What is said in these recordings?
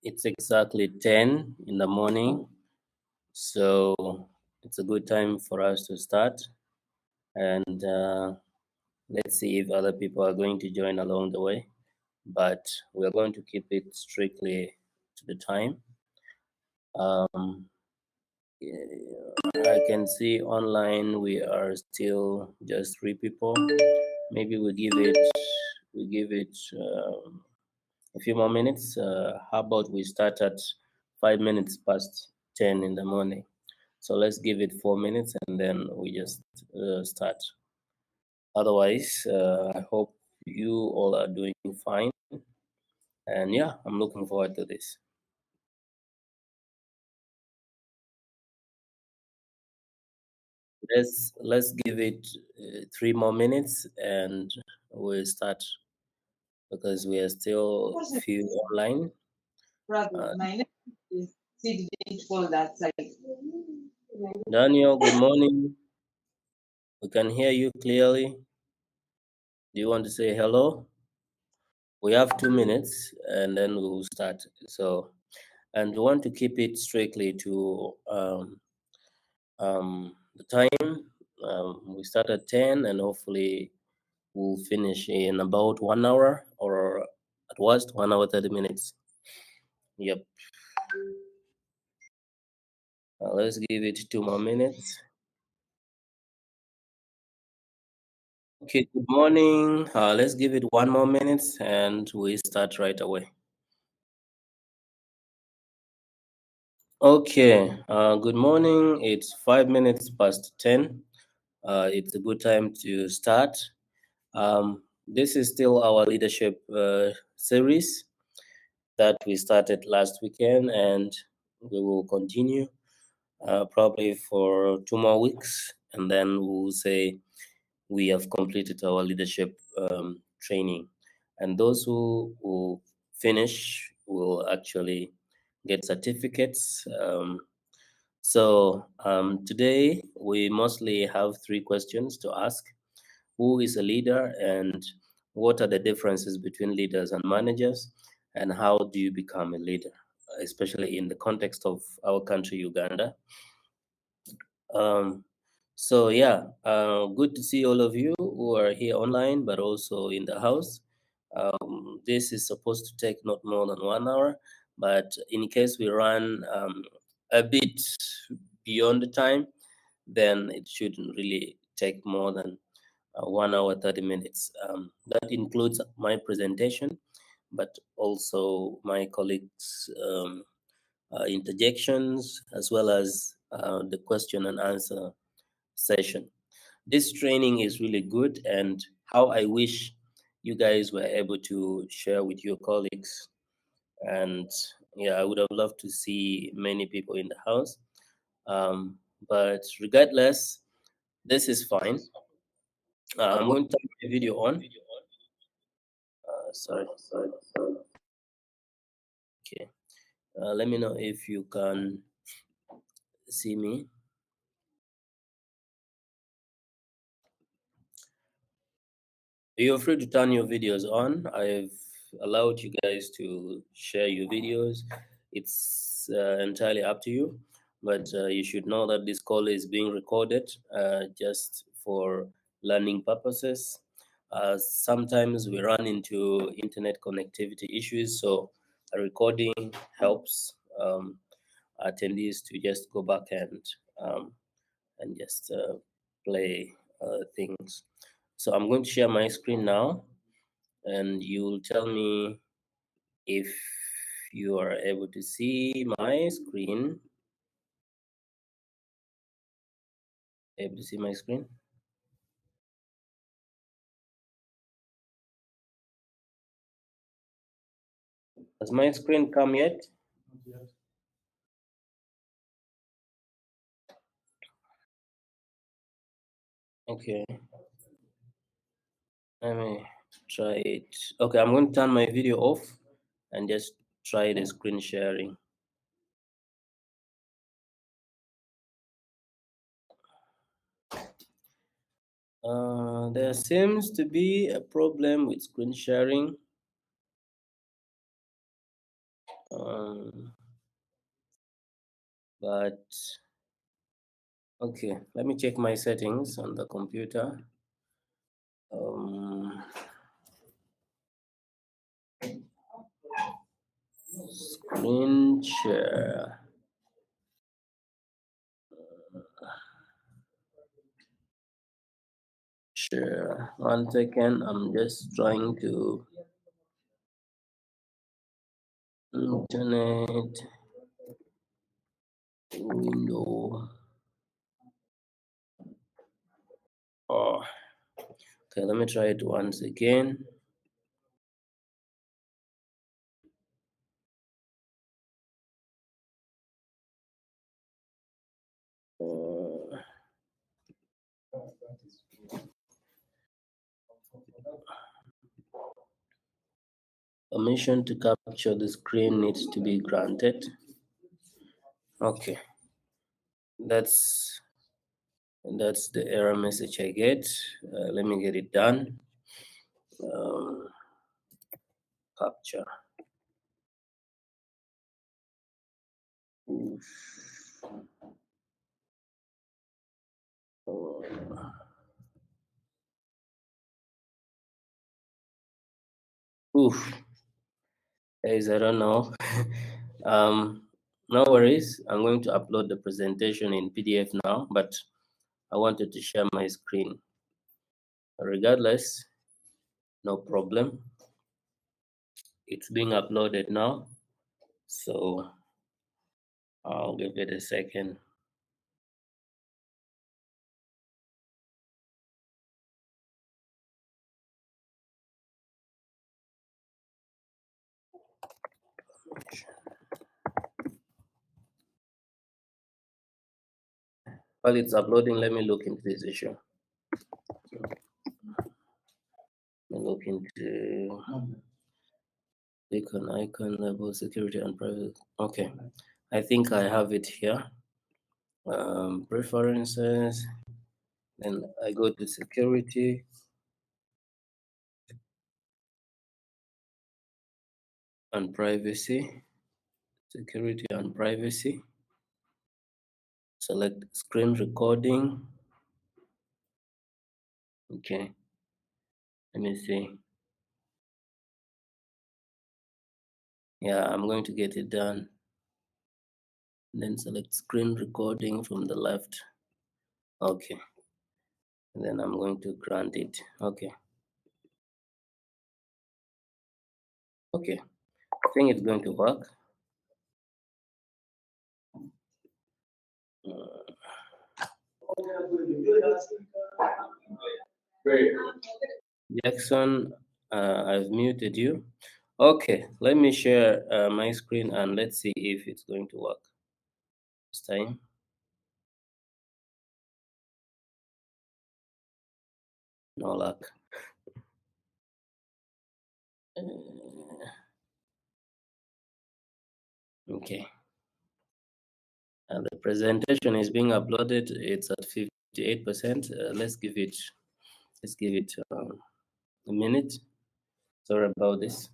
It's exactly 10 in the morning, so it's a good time for us to start. And let's see if other people are going to join along the way. But we are going to keep it strictly to the time. Um, I can see online we are still just 3 people. Maybe we give it a few more minutes. How about we start at 5 minutes past 10 in the morning? So let's give it 4 minutes and then we just start. Otherwise, I hope you all are doing fine. And yeah, I'm looking forward to this. Let's give it 3 more minutes and we'll start because we are still few online. My name is Sid didn't fall that side. Daniel, good morning. We can hear you clearly. Do you want to say hello? We have 2 minutes and then we will start. So, and we want to keep it strictly to the time. We start at 10 and hopefully we'll finish in about 1 hour or at worst 1 hour 30 minutes. Yep. Let's give it 2 more minutes. Okay, good morning. Let's give it 1 more minute and we start right away. Okay, good morning. It's 5 minutes past 10. It's a good time to start. This is still our leadership series that we started last weekend, and we will continue probably for 2 more weeks, and then we'll say we have completed our leadership training. And those who finish will actually get certificates. Today we mostly have 3 questions to ask. Who is a leader, and what are the differences between leaders and managers, and how do you become a leader, especially in the context of our country, Uganda? Um, good to see all of you who are here online, but also in the house. This is supposed to take not more than 1 hour, but in case we run a bit beyond the time, then it shouldn't really take more than 1 hour 30 minutes. That includes my presentation, but also my colleagues' interjections, as well as the question and answer session. This training is really good, and how I wish you guys were able to share with your colleagues. And yeah, I would have loved to see many people in the house. But regardless, this is fine. I'm going to turn my video on. Sorry. Okay. Let me know if you can see me. You're free to turn your videos on. I've allowed you guys to share your videos. It's entirely up to you, but you should know that this call is being recorded just for learning purposes. Sometimes we run into internet connectivity issues, so a recording helps attendees to just go back um, and just play things. So I'm going to share my screen now, and you'll tell me if you are able to see my screen. Able to see my screen? Has my screen come yet? Okay, let me try it. Okay, I'm going to turn my video off and just try the screen sharing. There seems to be a problem with screen sharing. But okay, let me check my settings on the computer. Screen share. Share. 1 second. I'm just trying to internet window. Oh, okay. Let me try it once again. Permission to capture the screen needs to be granted. Okay, that's the error message I get. Let me get it done. Capture. Oof. Guys, I don't know. No worries. I'm going to upload the presentation in PDF now, but I wanted to share my screen. Regardless, no problem. It's being uploaded now, so I'll give it a second. While it's uploading, let me look into this issue. Let me look into icon level, security and privacy. Okay, I think I have it here. Preferences, then I go to security. And privacy, security and privacy. Select screen recording. Okay, let me see. Yeah, I'm going to get it done. And then select screen recording from the left. Okay, and then I'm going to grant it. Okay. Okay, I think it's going to work. Jackson, I've muted you. Okay, let me share my screen and let's see if it's going to work this time. No luck. Okay. And the presentation is being uploaded. It's at 58%. Let's give it a minute. Sorry about this.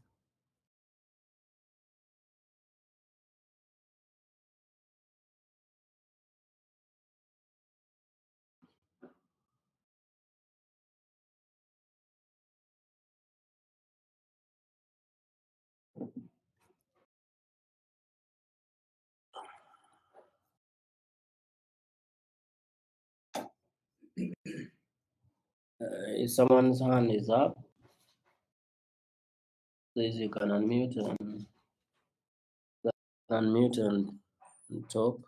If someone's hand is up, please you can unmute and talk.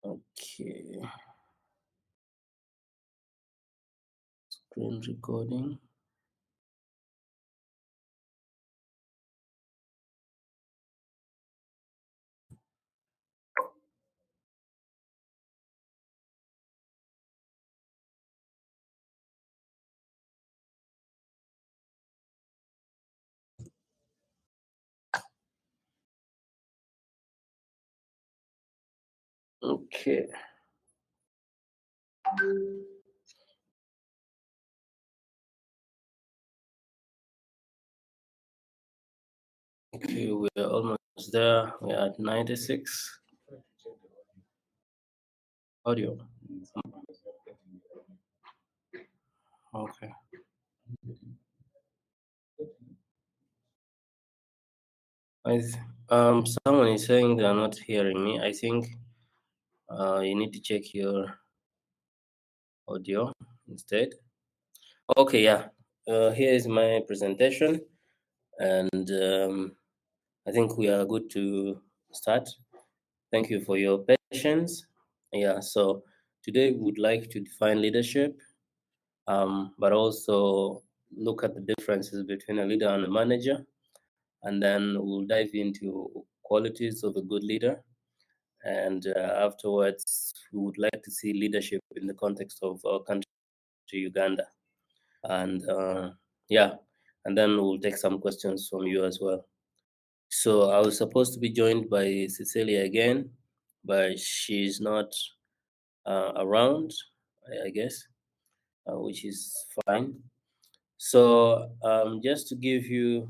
Okay. Screen recording. Okay. Okay, we're almost there. We're at 96. Audio. Okay. Someone is saying they are not hearing me. I think you need to check your audio instead. Okay, yeah. Here is my presentation, and I think we are good to start. Thank you for your patience. Yeah, so today we would like to define leadership, but also look at the differences between a leader and a manager, and then we'll dive into qualities of a good leader. And afterwards, we would like to see leadership in the context of our country, Uganda. And yeah, and then we'll take some questions from you as well. So I was supposed to be joined by Cecilia again, but she's not around, I guess, which is fine. So just to give you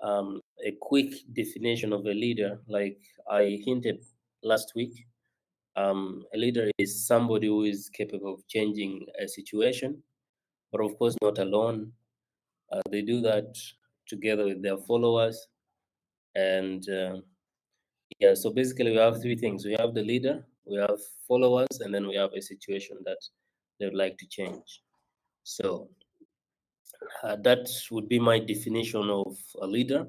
a quick definition of a leader, like I hinted last week, a leader is somebody who is capable of changing a situation, but of course not alone. They do that together with their followers. And yeah, so basically we have three things. We have the leader, we have followers, and then we have a situation that they would like to change. So that would be my definition of a leader.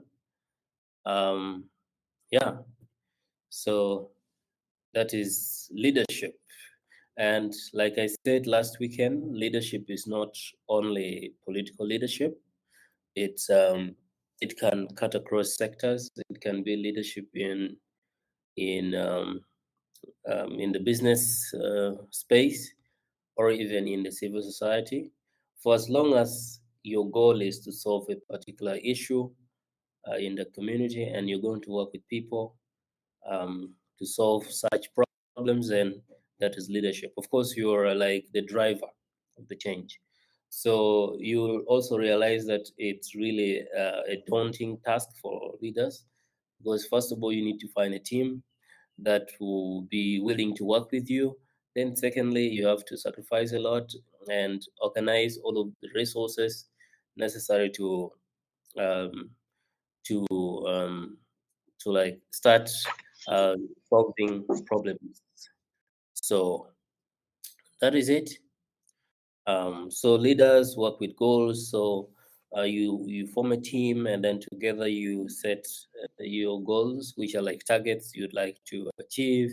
Um, yeah, so that is leadership. And like I said last weekend, leadership is not only political leadership. It's it can cut across sectors. It can be leadership in the business space or even in the civil society. For as long as your goal is to solve a particular issue in the community and you're going to work with people to solve such problems, then that is leadership. Of course, you're like the driver of the change. So you also realize that it's really a daunting task for leaders because, first of all, you need to find a team that will be willing to work with you. Then, secondly, you have to sacrifice a lot and organize all of the resources necessary um, to um, to like start uh, solving problems. So that is it. So leaders work with goals. So you form a team, and then together you set your goals, which are like targets you'd like to achieve.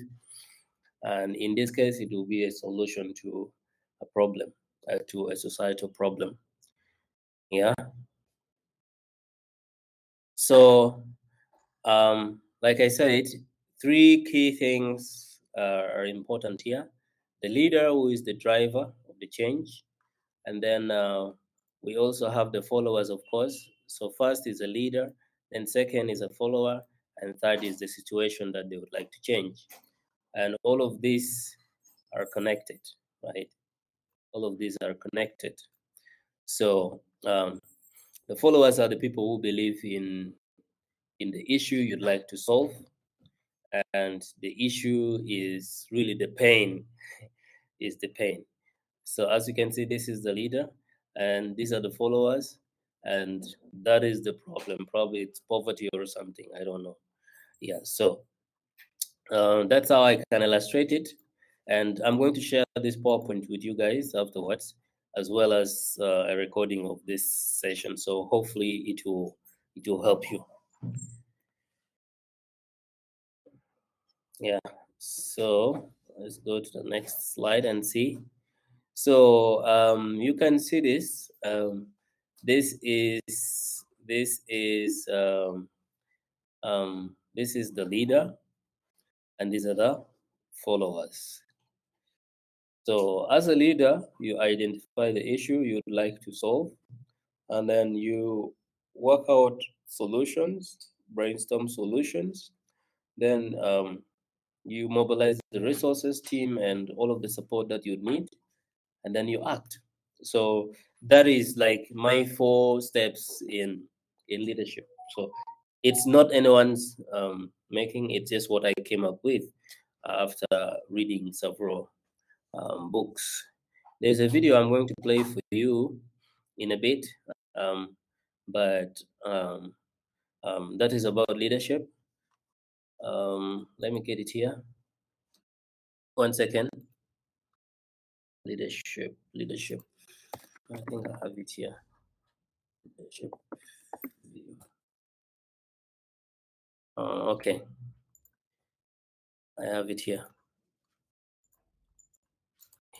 And in this case, it will be a solution to a problem, to a societal problem. Yeah. So like I said, three key things are important here. The leader, who is the driver of the change, and then we also have the followers, of course. So first is a leader, then second is a follower, and third is the situation that they would like to change. And all of these are connected, right? All of these are connected. So the followers are the people who believe in the issue you'd like to solve, and the issue is really the pain, is the pain. So as you can see, this is the leader, and these are the followers, and that is the problem. Probably it's poverty or something. I don't know. Yeah. So that's how I can illustrate it, and I'm going to share this PowerPoint with you guys afterwards, as well as a recording of this session. So hopefully it will help you. Yeah. So let's go to the next slide and see. So you can see this. This is the leader, and these are the followers. So as a leader, you identify the issue you'd like to solve, and then you work out solutions, brainstorm solutions. Then you mobilize the resources team and all of the support that you need, and then you act. So that is like my four steps in leadership. So it's not anyone's making. It's just what I came up with after reading several books. There's a video I'm going to play for you in a bit, um, but that is about leadership. Let me get it here. 1 second. Leadership, leadership. I think I have it here. Leadership. Okay, I have it here.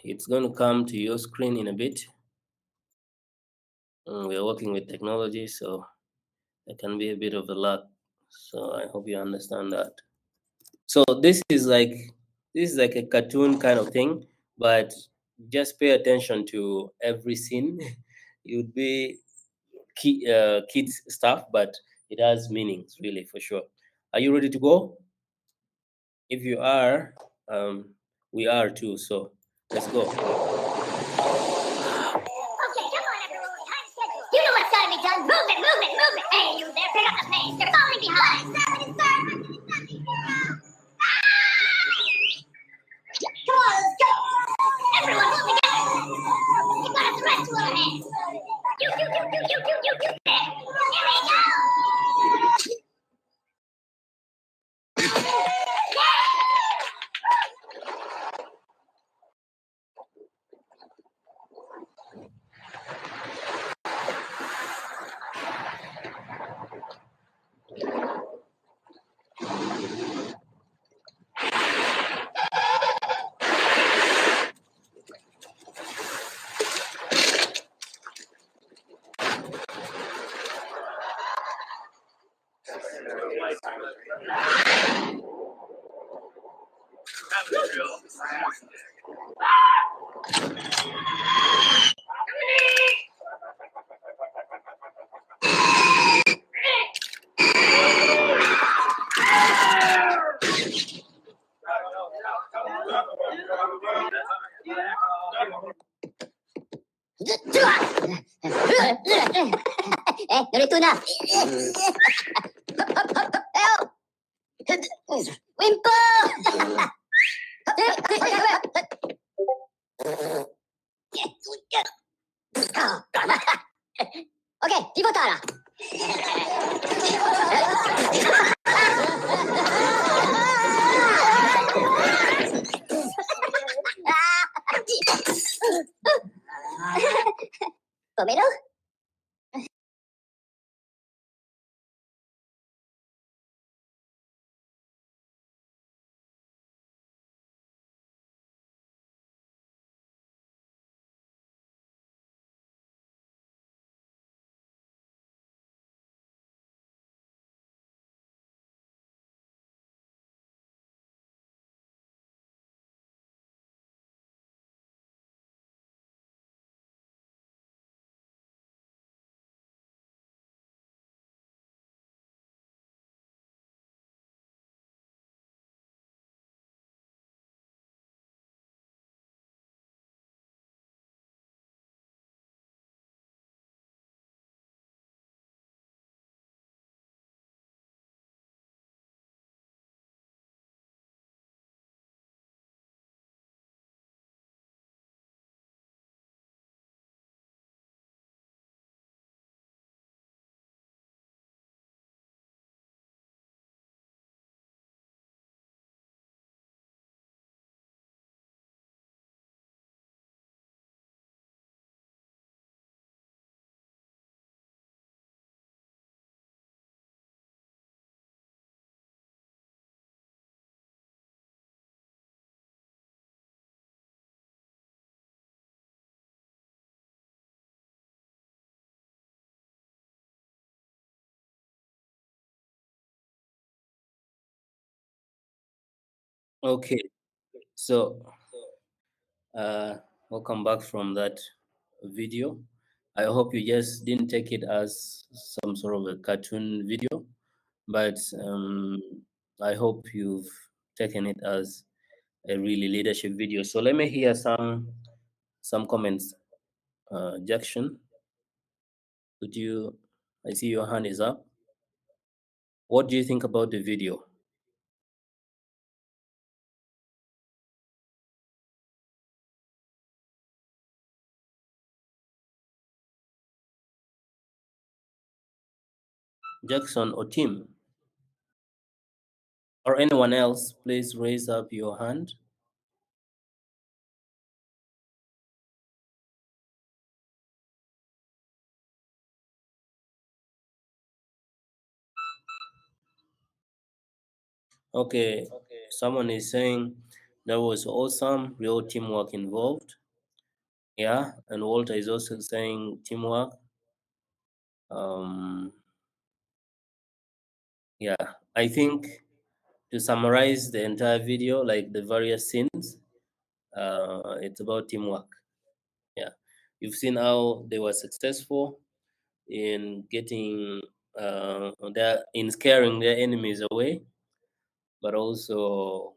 It's going to come to your screen in a bit. We're working with technology, so there can be a bit of a lag. So I hope you understand that. So this is like a cartoon kind of thing, but just pay attention to every scene. It would be kids stuff, but it has meanings really for sure. Are you ready to go? If you are, we are too. So let's go. Okay, come on, everyone. Time schedule. You know what's gotta be done. Move it, move it, move it. Hey, you there. Pick up the pace. You're falling behind. Come on, let's go. Everyone, move together. You gotta stretch a little hands. You. There. Here we go. Narito na. Wimpo! Okay, Tivotara. Pomelo? Okay, so uh, welcome back from that video. I hope you just didn't take it as some sort of a cartoon video, but I hope you've taken it as a really leadership video. So let me hear some comments. Jackson, could you? I see your hand is up. What do you think about the video? Jackson or Tim or anyone else, please raise up your hand. Okay, someone is saying there was awesome, real teamwork involved. Yeah, and Walter is also saying teamwork. Um, yeah, I think to summarize the entire video, like the various scenes, it's about teamwork. Yeah, you've seen how they were successful in getting in scaring their enemies away, but also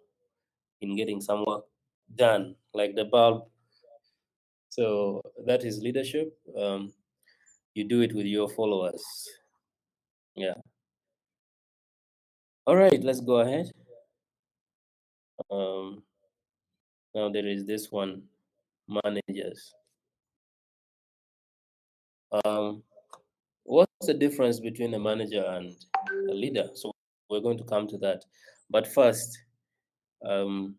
in getting some work done, like the bulb. So that is leadership. You do it with your followers. Yeah. All right, let's go ahead. Um, Now there is this one, managers. Um, what's the difference between a manager and a leader? So we're going to come to that. But first, um,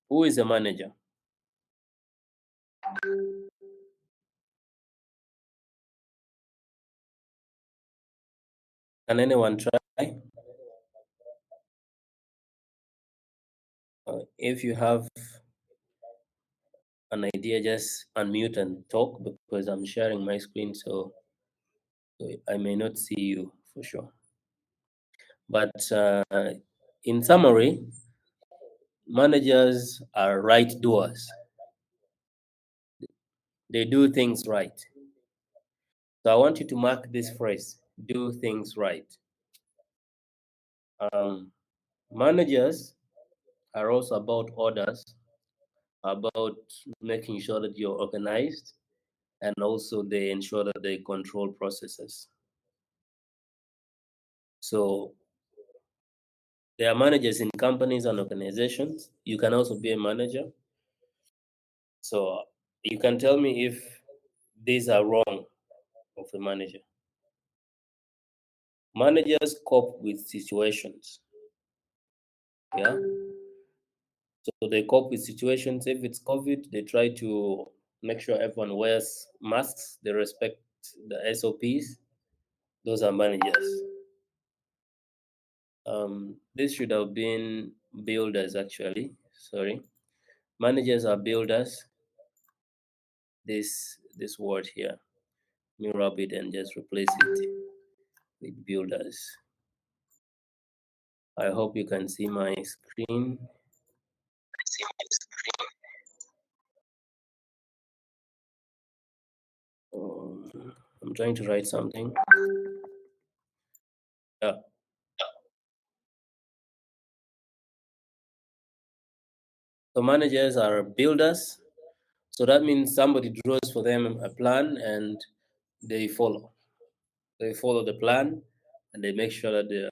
who is a manager? Can anyone try? If you have an idea, just unmute and talk because I'm sharing my screen, so I may not see you for sure. But in summary, managers are right doers. They do things right. So I want you to mark this phrase: do things right. Um, Managers are also about orders, about making sure that you're organized, and also they ensure that they control processes. So there are managers in companies and organizations. You can also be a manager. So you can tell me if these are wrong of a manager. Managers cope with situations. Yeah. So they cope with situations. If it's COVID, they try to make sure everyone wears masks. They respect the SOPs. Those are managers. This should have been builders actually. Sorry. Managers are builders. This word here. Let me rub it and just replace it with builders. I hope you can see my screen. I'm trying to write something. Yeah. So managers are builders. So that means somebody draws for them a plan and they follow. They follow the plan and they make sure that the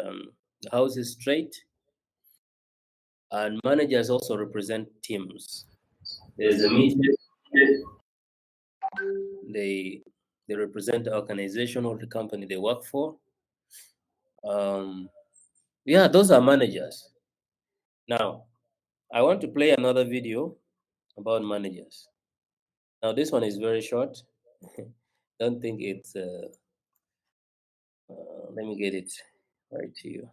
house is straight. And managers also represent teams. There's a meeting. They represent the organization or the company they work for. Yeah, those are managers. Now, I want to play another video about managers. Now, this one is very short. Don't think it's. Let me get it right to you.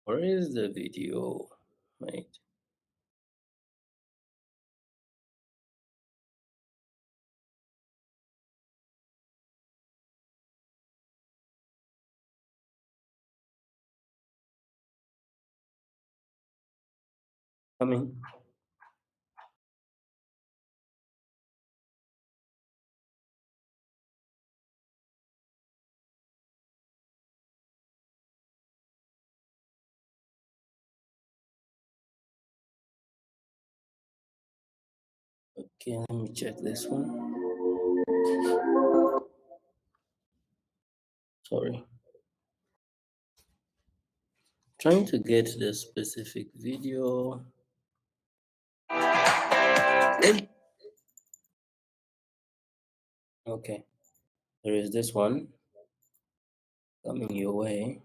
Where is the video? Right. Coming. Okay, let me check this one. Sorry. Trying to get the specific video. Okay, there is this one coming your way.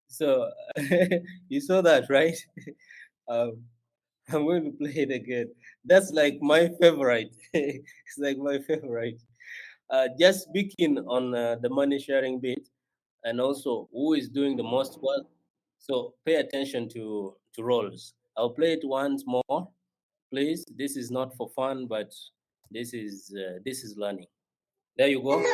So you saw that, right? um, I'm going to play it again. That's like my favorite. It's like my favorite. Just speaking on the money sharing bit, and also who is doing the most work. So pay attention to roles. I'll play it once more, please. This is not for fun, but this is learning. There you go.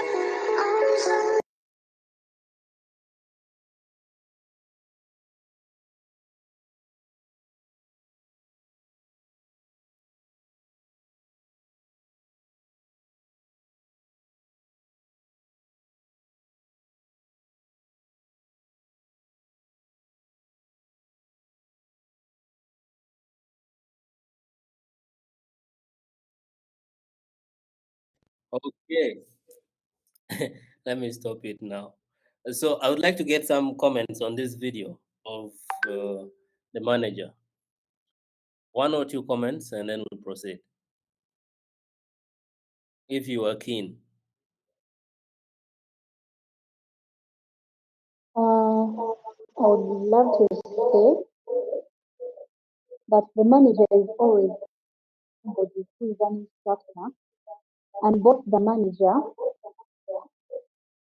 Okay. Let me stop it now. So I would like to get some comments on this video of the manager. One or two comments, and then we'll proceed. If you are keen. I would love to say that the manager is always somebody who is an instructor, and both the manager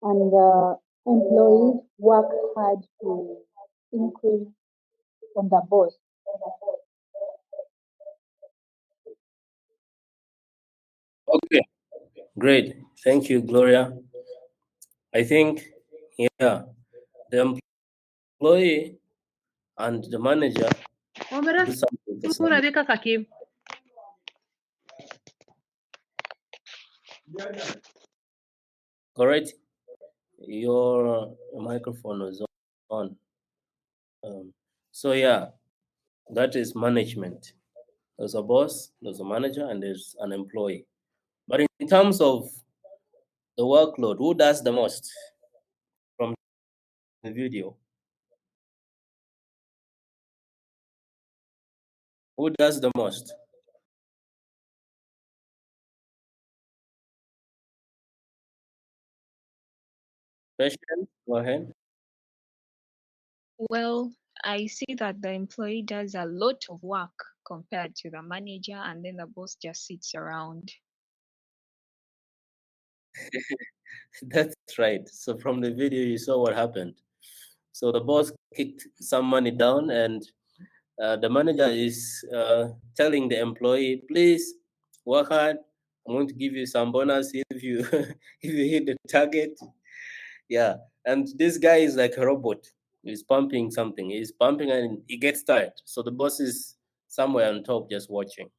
and the employees work hard to increase on the boss. Okay, great. Thank you, Gloria. I think, yeah, the employee and the manager do something for somebody. Correct? Your microphone is on. So yeah, that is management. There's a boss, there's a manager, and there's an employee. But in terms of the workload, who does the most from the video? Who does the most? Question, go ahead. Well, I see that the employee does a lot of work compared to the manager, and then the boss just sits around. That's right. So from the video, you saw what happened. So the boss kicked some money down, and the manager is telling the employee, "Please work hard. I'm going to give you some bonus if you if you hit the target." Yeah, and this guy is like a robot. He's pumping something. He's pumping, and he gets tired. So the boss is somewhere on top, just watching.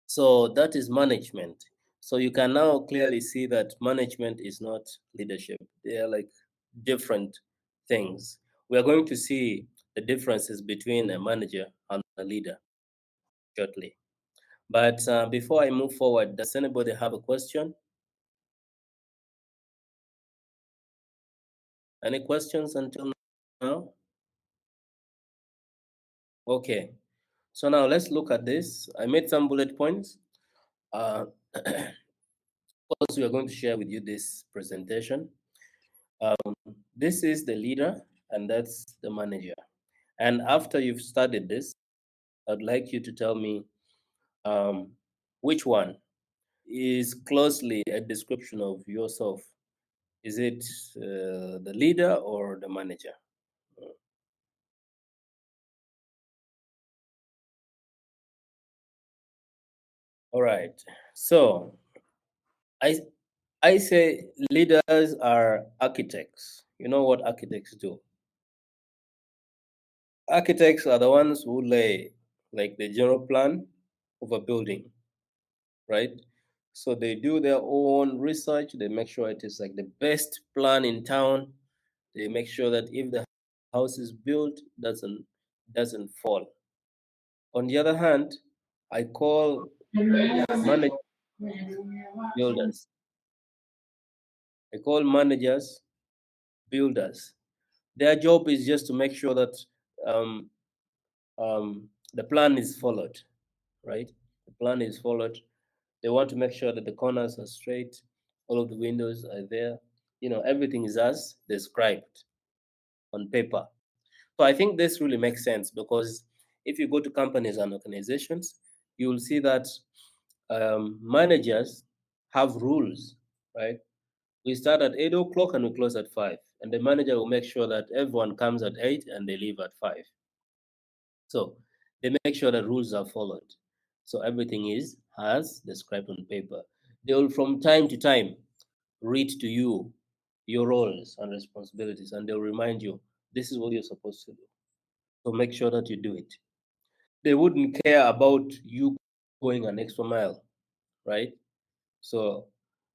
So that is management. So you can now clearly see that management is not leadership. They are like different things. We are going to see the differences between a manager and a leader shortly. But before I move forward, does anybody have a question? Any questions until now? Okay. So now let's look at this. I made some bullet points. Of course, we are going to share with you this presentation. This is the leader, and that's the manager. And after you've studied this, I'd like you to tell me which one is closely a description of yourself. Is it the leader or the manager? All right. So I I say leaders are architects. You know what architects do? Architects are the ones who lay like the general plan of a building, right? So they do their own research. They make sure it is like the best plan in town. They make sure that if the house is built, doesn't fall. On the other hand, I call managers builders. I call managers builders. Their job is just to make sure that um, the plan is followed, right? The plan is followed. They want to make sure that the corners are straight, all of the windows are there. You know, everything is as described on paper. So I think this really makes sense because if you go to companies and organizations, you will see that managers have rules, right? We start at 8 o'clock and we close at 5. And the manager will make sure that everyone comes at 8 and they leave at 5. So they make sure the rules are followed. So everything is as described on paper. They will, from time to time, read to you your roles and responsibilities, and they'll remind you this is what you're supposed to do. So make sure that you do it. They wouldn't care about you going an extra mile, right? So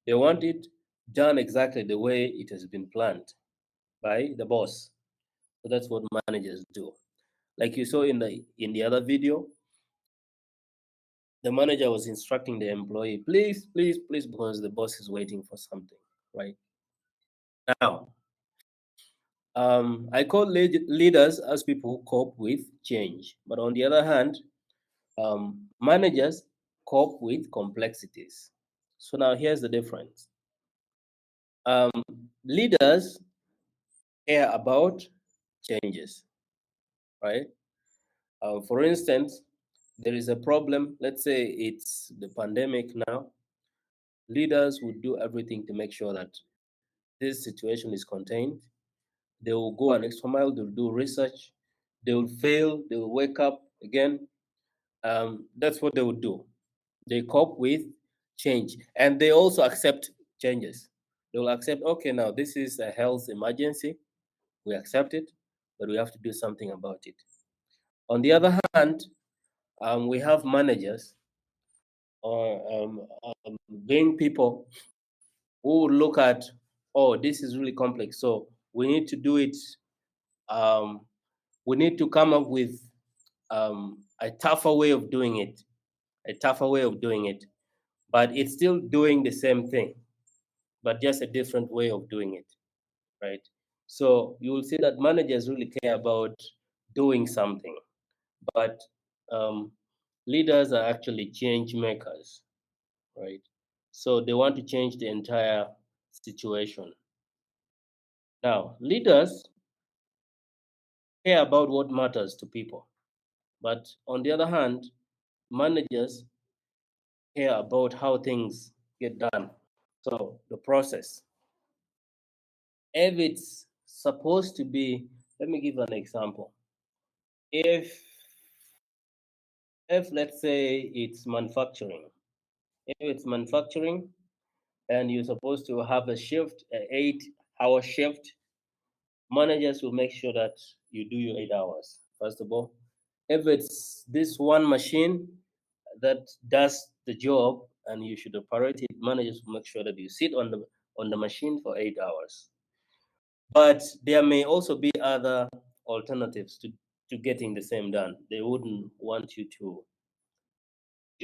they want it done exactly the way it has been planned by the boss. So that's what managers do. Like you saw in the other video, the manager was instructing the employee, please, please, please, because the boss is waiting for something, right? Now, I call leaders as people who cope with change. But on the other hand, managers cope with complexities. So now here's the difference. Leaders care about changes, right? For instance, there is a problem, let's say it's the pandemic now. Leaders would do everything to make sure that this situation is contained. They will go an extra mile, they'll do research, they will fail, they will wake up again. That's what they would do. They cope with change and they also accept changes. They will accept, okay, now this is a health emergency. We accept it, but we have to do something about it. On the other hand, we have managers or being people who look at, oh, this is really complex, so we need to do it We need to come up with a tougher way of doing it, but it's still doing the same thing, but just a different way of doing it, right? So you will see that managers really care about doing something, but leaders are actually change makers, right? So they want to change the entire situation. Now, leaders care about what matters to people, but on the other hand, managers care about how things get done. So the process, if it's supposed to be, let me give an example. If let's say it's manufacturing, if it's manufacturing and you're supposed to have a shift, an 8-hour shift, managers will make sure that you do your 8 hours, first of all. If it's this one machine that does the job and you should operate it, managers will make sure that you sit on the machine for 8 hours. But there may also be other alternatives to getting the same done. They wouldn't want you to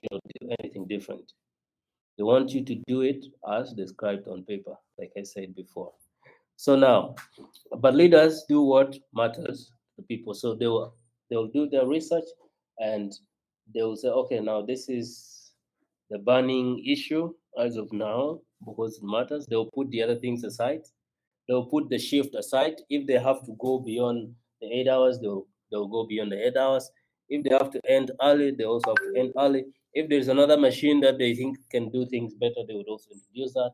do anything different. They want you to do it as described on paper, like I said before. So now, but leaders do what matters to people. So they'll do their research and they will say, okay, now this is the burning issue as of now because it matters. They'll put the other things aside. They'll put the shift aside. If they have to go beyond the 8 hours, they'll go beyond the 8 hours. If they have to end early, they also have to end early. If there's another machine that they think can do things better, they would also introduce that.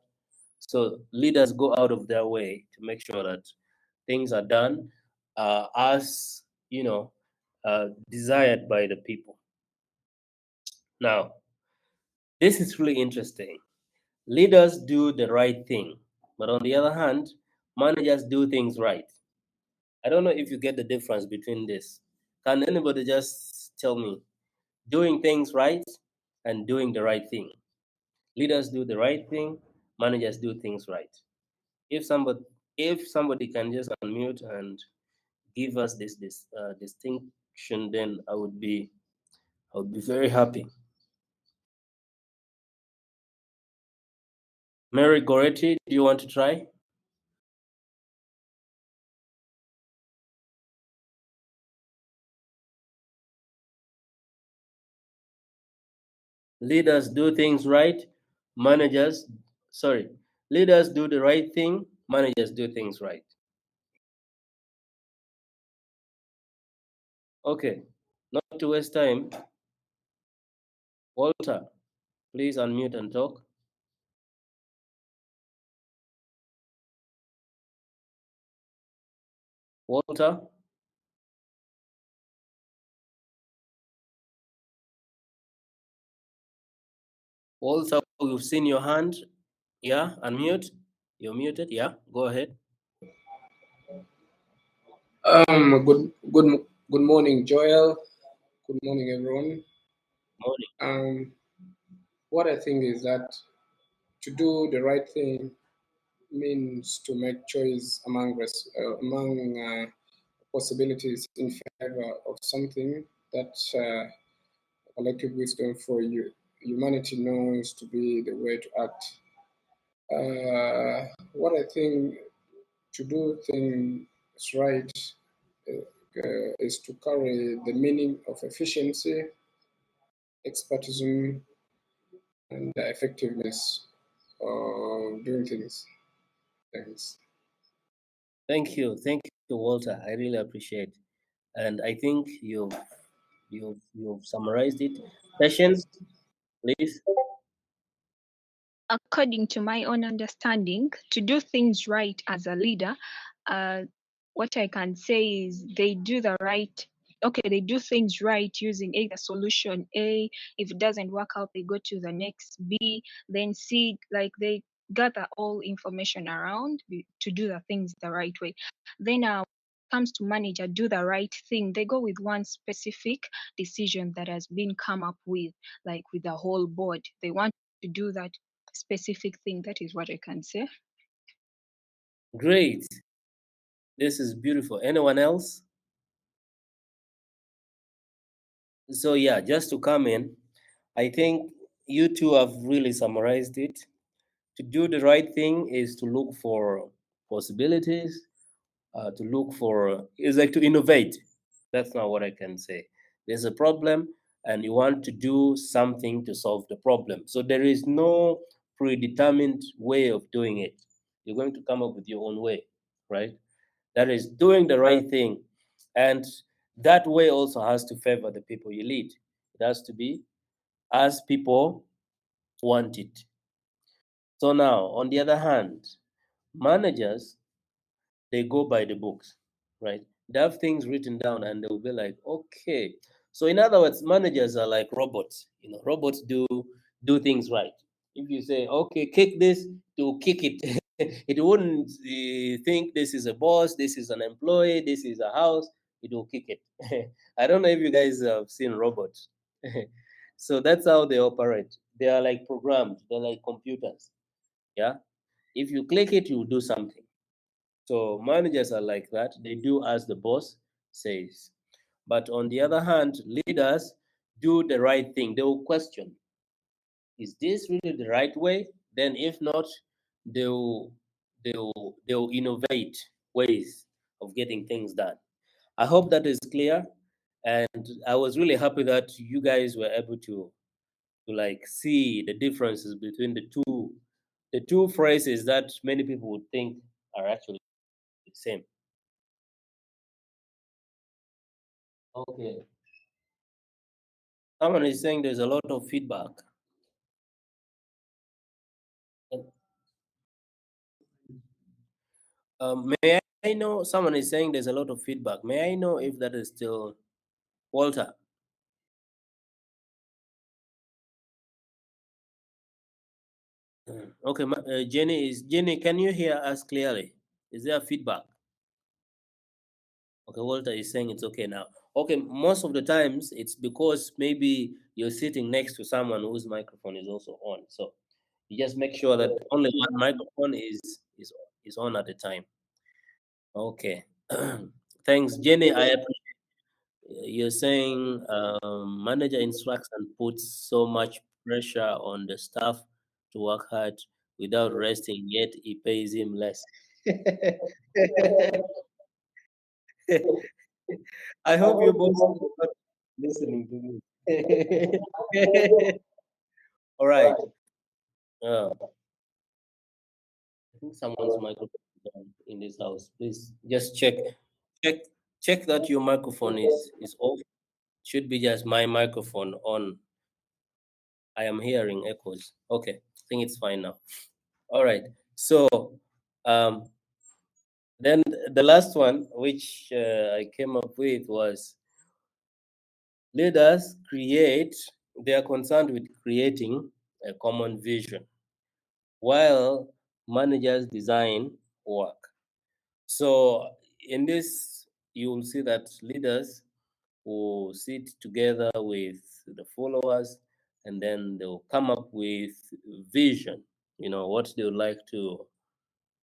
So leaders go out of their way to make sure that things are done as desired by the people. Now, this is really interesting. Leaders do the right thing, but on the other hand, managers do things right. I don't know if you get the difference between this. Can anybody just tell me? Doing things right and doing the right thing. Leaders do the right thing, managers do things right. If somebody can just unmute and give us this distinction, then I would be very happy. Mary Goretti, do you want to try? Leaders do things right, leaders do the right thing, managers do things right. Okay, not to waste time, Walter, please unmute and talk. Walter? Walter, we've seen your hand. Yeah, unmute. You're muted. Yeah, go ahead. Good morning, Joel. Good morning, everyone. Morning. What I think is that to do the right thing means to make choice among possibilities in favor of something that collective wisdom for humanity knows to be the way to act. What I think to do things right is to carry the meaning of efficiency, expertism, and the effectiveness of doing things. Thanks. Thank you, Walter. I really appreciate, and I think you've summarized it. Patience, please. According to my own understanding, to do things right as a leader, what I can say is they do things right using either solution A. If it doesn't work out, they go to the next B, then C. Like they gather all information around to do the things the right way. Then comes to manager, do the right thing. They go with one specific decision that has been come up with, like with the whole board. They want to do that specific thing. That is what I can say. Great. This is beautiful. Anyone else? So yeah, just to come in, I think you two have really summarized it. To do the right thing is to look for possibilities, to look for is like to innovate. That's not what I can say. There's a problem, and you want to do something to solve the problem. So there is no predetermined way of doing it. You're going to come up with your own way, right? That is doing the right thing, and that way also has to favor the people you lead. It has to be as people want it. So now, on the other hand, managers, they go by the books, right? They have things written down and they'll be like, okay. So in other words, managers are like robots. Robots do things right. If you say, okay, kick this, to kick it. It wouldn't think this is a boss, this is an employee, this is a house. It will kick it. I don't know if you guys have seen robots. So that's how they operate. They are like programmed. They're like computers. Yeah. If you click it, you do something. So managers are like that. They do as the boss says. But on the other hand, leaders do the right thing. They will question, is this really the right way? Then if not, they'll innovate ways of getting things done. I hope that is clear. And I was really happy that you guys were able to like see the differences between the two phrases that many people would think are actually the same. Okay. Someone is saying there's a lot of feedback. May I know? Someone is saying there's a lot of feedback. May I know if that is still Walter? Okay, Jenny. Can you hear us clearly? Is there feedback? Okay, Walter is saying it's okay now. Okay, most of the times it's because maybe you're sitting next to someone whose microphone is also on. So you just make sure that only one microphone is on at a time. Okay. Thanks, Jenny. I appreciate. You're saying manager instructs and puts so much pressure on the staff to work hard without resting, yet he pays him less. I hope you both are not listening to me. All right. I think someone's microphone is on in this house. Please just check, check that your microphone is off. Should be just my microphone on. I am hearing echoes. Okay, I think it's fine now. All right. So um, then the last one, which I came up with, was leaders create. They are concerned with creating a common vision, while managers design work. So in this, you will see that leaders will sit together with the followers, and then they'll come up with vision. What they would like to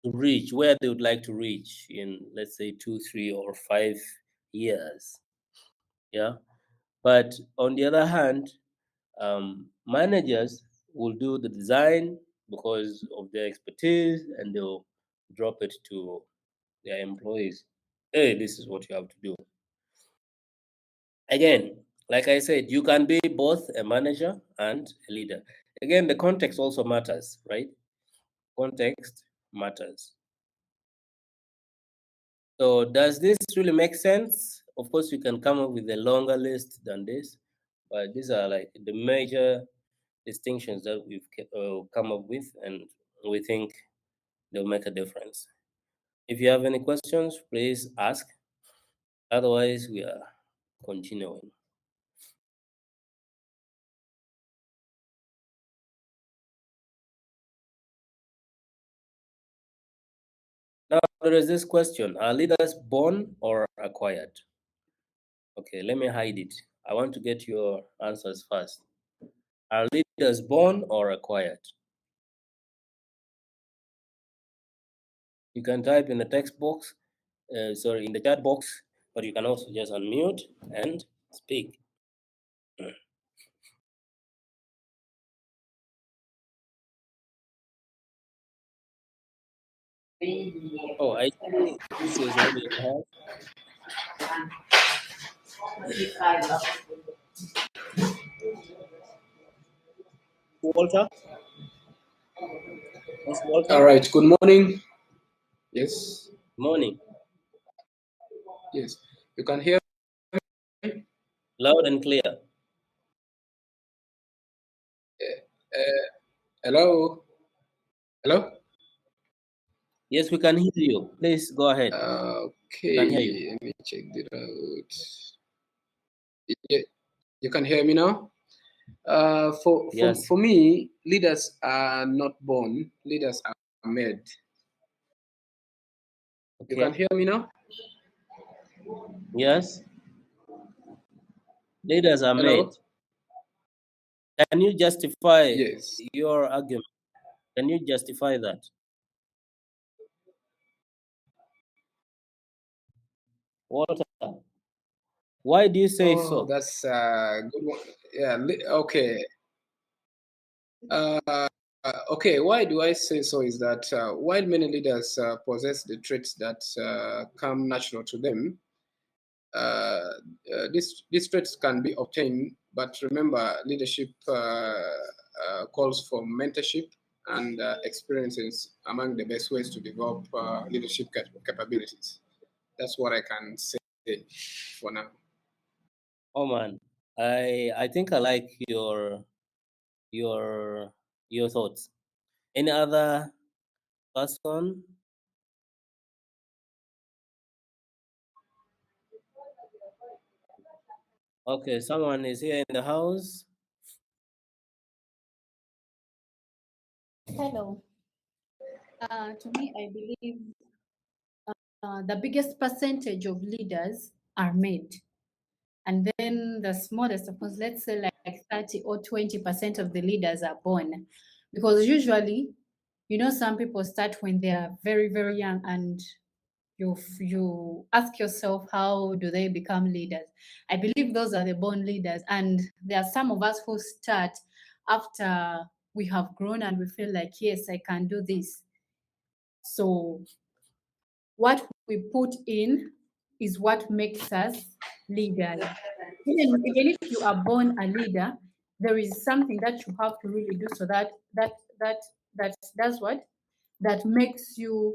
reach, where they would like to reach in, let's say, 2, 3, or 5 years. Yeah. But on the other hand, managers will do the design because of their expertise, and they'll drop it to their employees. Hey, this is what you have to do. Again, like I said, you can be both a manager and a leader. Again, the context also matters, right? Context matters. So does this really make sense? Of course, you can come up with a longer list than this, but these are like the major distinctions that we've come up with, and we think they'll make a difference. If you have any questions, please ask. Otherwise, we are continuing. Now, there is this question: are leaders born or acquired? Okay, let me hide it. I want to get your answers first. Are leaders born or acquired? You can type in the text box, in the chat box, but you can also just unmute and speak. Oh, I see this is what you have. Walter? Yes, Walter? All right. Good morning. Yes. Morning. Yes. You can hear me? Loud and clear. Hello. Hello. Yes, we can hear you. Please go ahead. Okay. Can hear you. Let me check it out. You can hear me now. Yes. For me, leaders are not born. Leaders are made. You can Okay. hear me now. Yes. Leaders are made. Hello. Can you justify Yes. your argument? Can you justify that? Walter, why do you say Oh, so? that's a good one. Yeah. Okay. Okay, why do I say so is that while many leaders possess the traits that come natural to them, these traits can be obtained, but remember, leadership calls for mentorship and experiences among the best ways to develop leadership capabilities. That's what I can say for now. Oh man, I think I like your thoughts. Any other person? Okay, someone is here in the house. Hello. To me, I believe the biggest percentage of leaders are made. And then the smallest, of course, let's say like 30 or 20% of the leaders are born. Because usually, some people start when they are very, very young, and you ask yourself, how do they become leaders? I believe those are the born leaders. And there are some of us who start after we have grown and we feel like, yes, I can do this. So what we put in is what makes us leaders. Even if you are born a leader, there is something that you have to really do, so that's what that makes you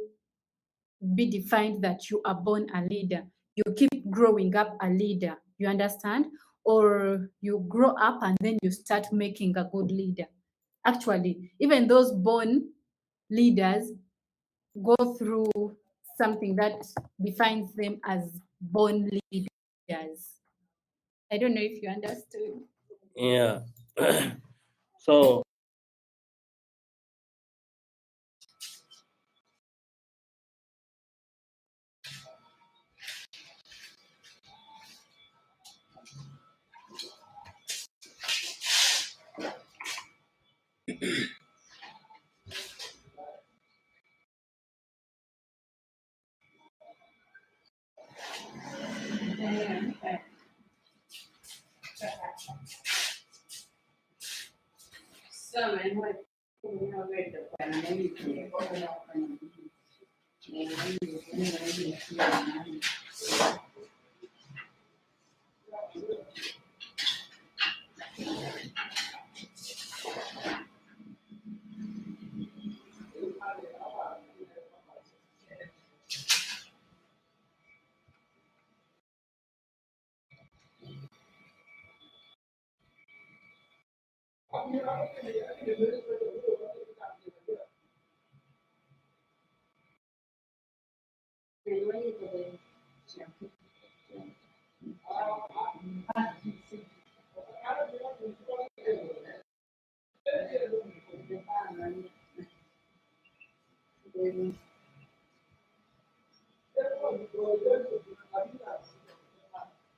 be defined that you are born a leader. You keep growing up a leader, you understand? Or you grow up and then you start making a good leader. Actually, even those born leaders go through something that defines them as born leaders. I don't know if you understood. Yeah. So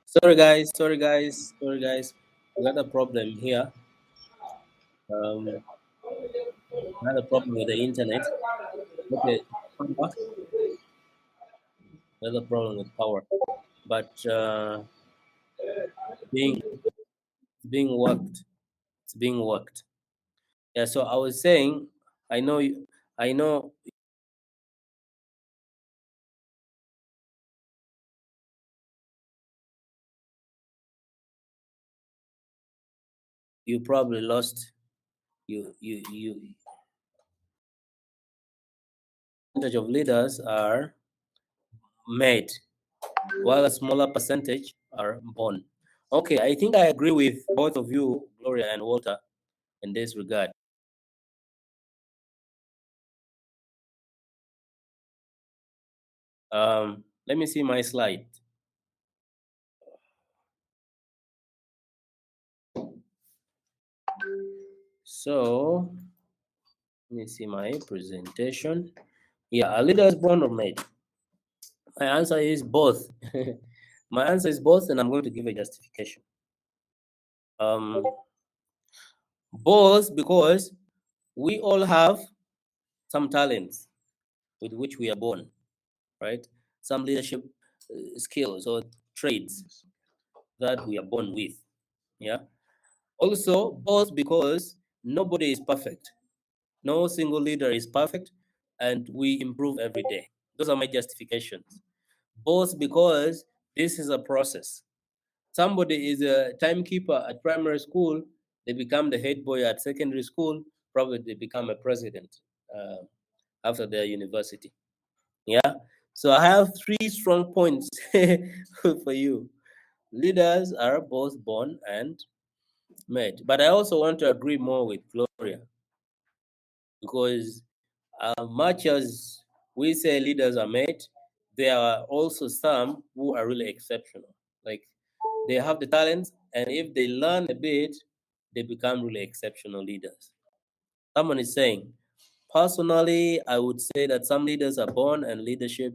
sorry guys. We got a problem here. Had a problem with the internet. Okay, power. Another problem with power, but being being worked. It's being worked. Yeah. So I was saying, I know you probably lost you percentage of leaders are made, while a smaller percentage are born. Okay, I think I agree with both of you, Gloria and Walter, in this regard. Let me see my slide. So let me see my presentation. Yeah, a leader is born or made? My answer is both. My answer is both, and I'm going to give a justification. Both because we all have some talents with which we are born, right? Some leadership skills or traits that we are born with. Yeah. Also, both because nobody is perfect. No single leader is perfect, and we improve every day. Those are my justifications. Both because this is a process. Somebody is a timekeeper at primary school, they become the head boy at secondary school, probably they become a president after their university. Yeah. So I have 3 strong points for you. Leaders are both born and made. But I also want to agree more with Gloria, because much as we say leaders are made, there are also some who are really exceptional. Like they have the talents, and if they learn a bit, they become really exceptional leaders. Someone is saying, personally, I would say that some leaders are born and leadership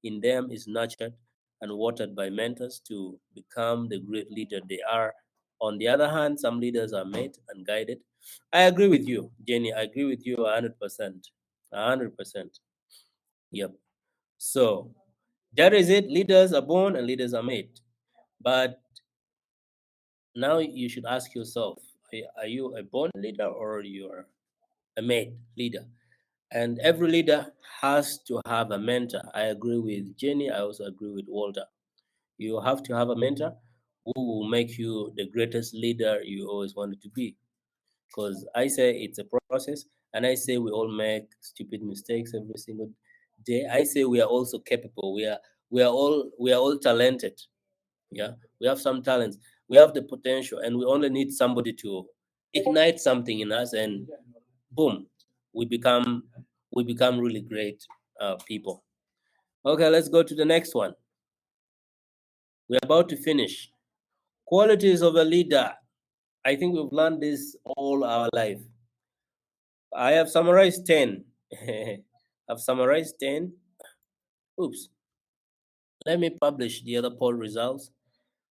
in them is nurtured and watered by mentors to become the great leader they are. On the other hand, some leaders are made and guided. I agree with you, Jenny. I agree with you 100%. 100%. Yep. So that is it. Leaders are born and leaders are made. But now you should ask yourself, are you a born leader or you're a made leader? And every leader has to have a mentor. I agree with Jenny. I also agree with Walter. You have to have a mentor who will make you the greatest leader you always wanted to be. Because I say it's a process, and I say we all make stupid mistakes every single day. I say we are also capable. We are all talented. Yeah, we have some talents. We have the potential, and we only need somebody to ignite something in us, and boom, we become really great people. Okay, let's go to the next one. We're about to finish. Qualities of a leader. I think we've learned this all our life. I have summarized 10. I've summarized 10. Oops. Let me publish the other poll results.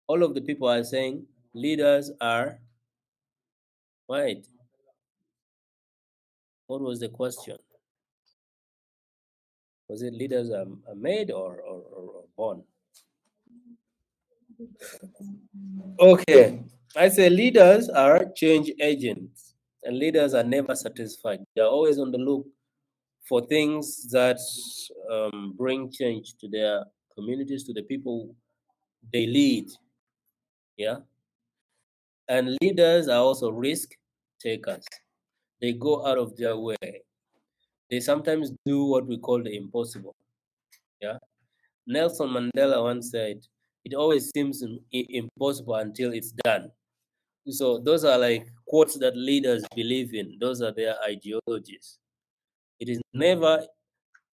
All of the people are saying leaders are. Wait. What was the question? Was it leaders are made or born? Okay. I say leaders are change agents, and leaders are never satisfied. They're always on the look for things that bring change to their communities, to the people they lead. Yeah. And leaders are also risk takers. They go out of their way. They sometimes do what we call the impossible. Yeah. Nelson Mandela once said, "It always seems impossible until it's done." So those are like quotes that leaders believe in. Those are their ideologies. It is never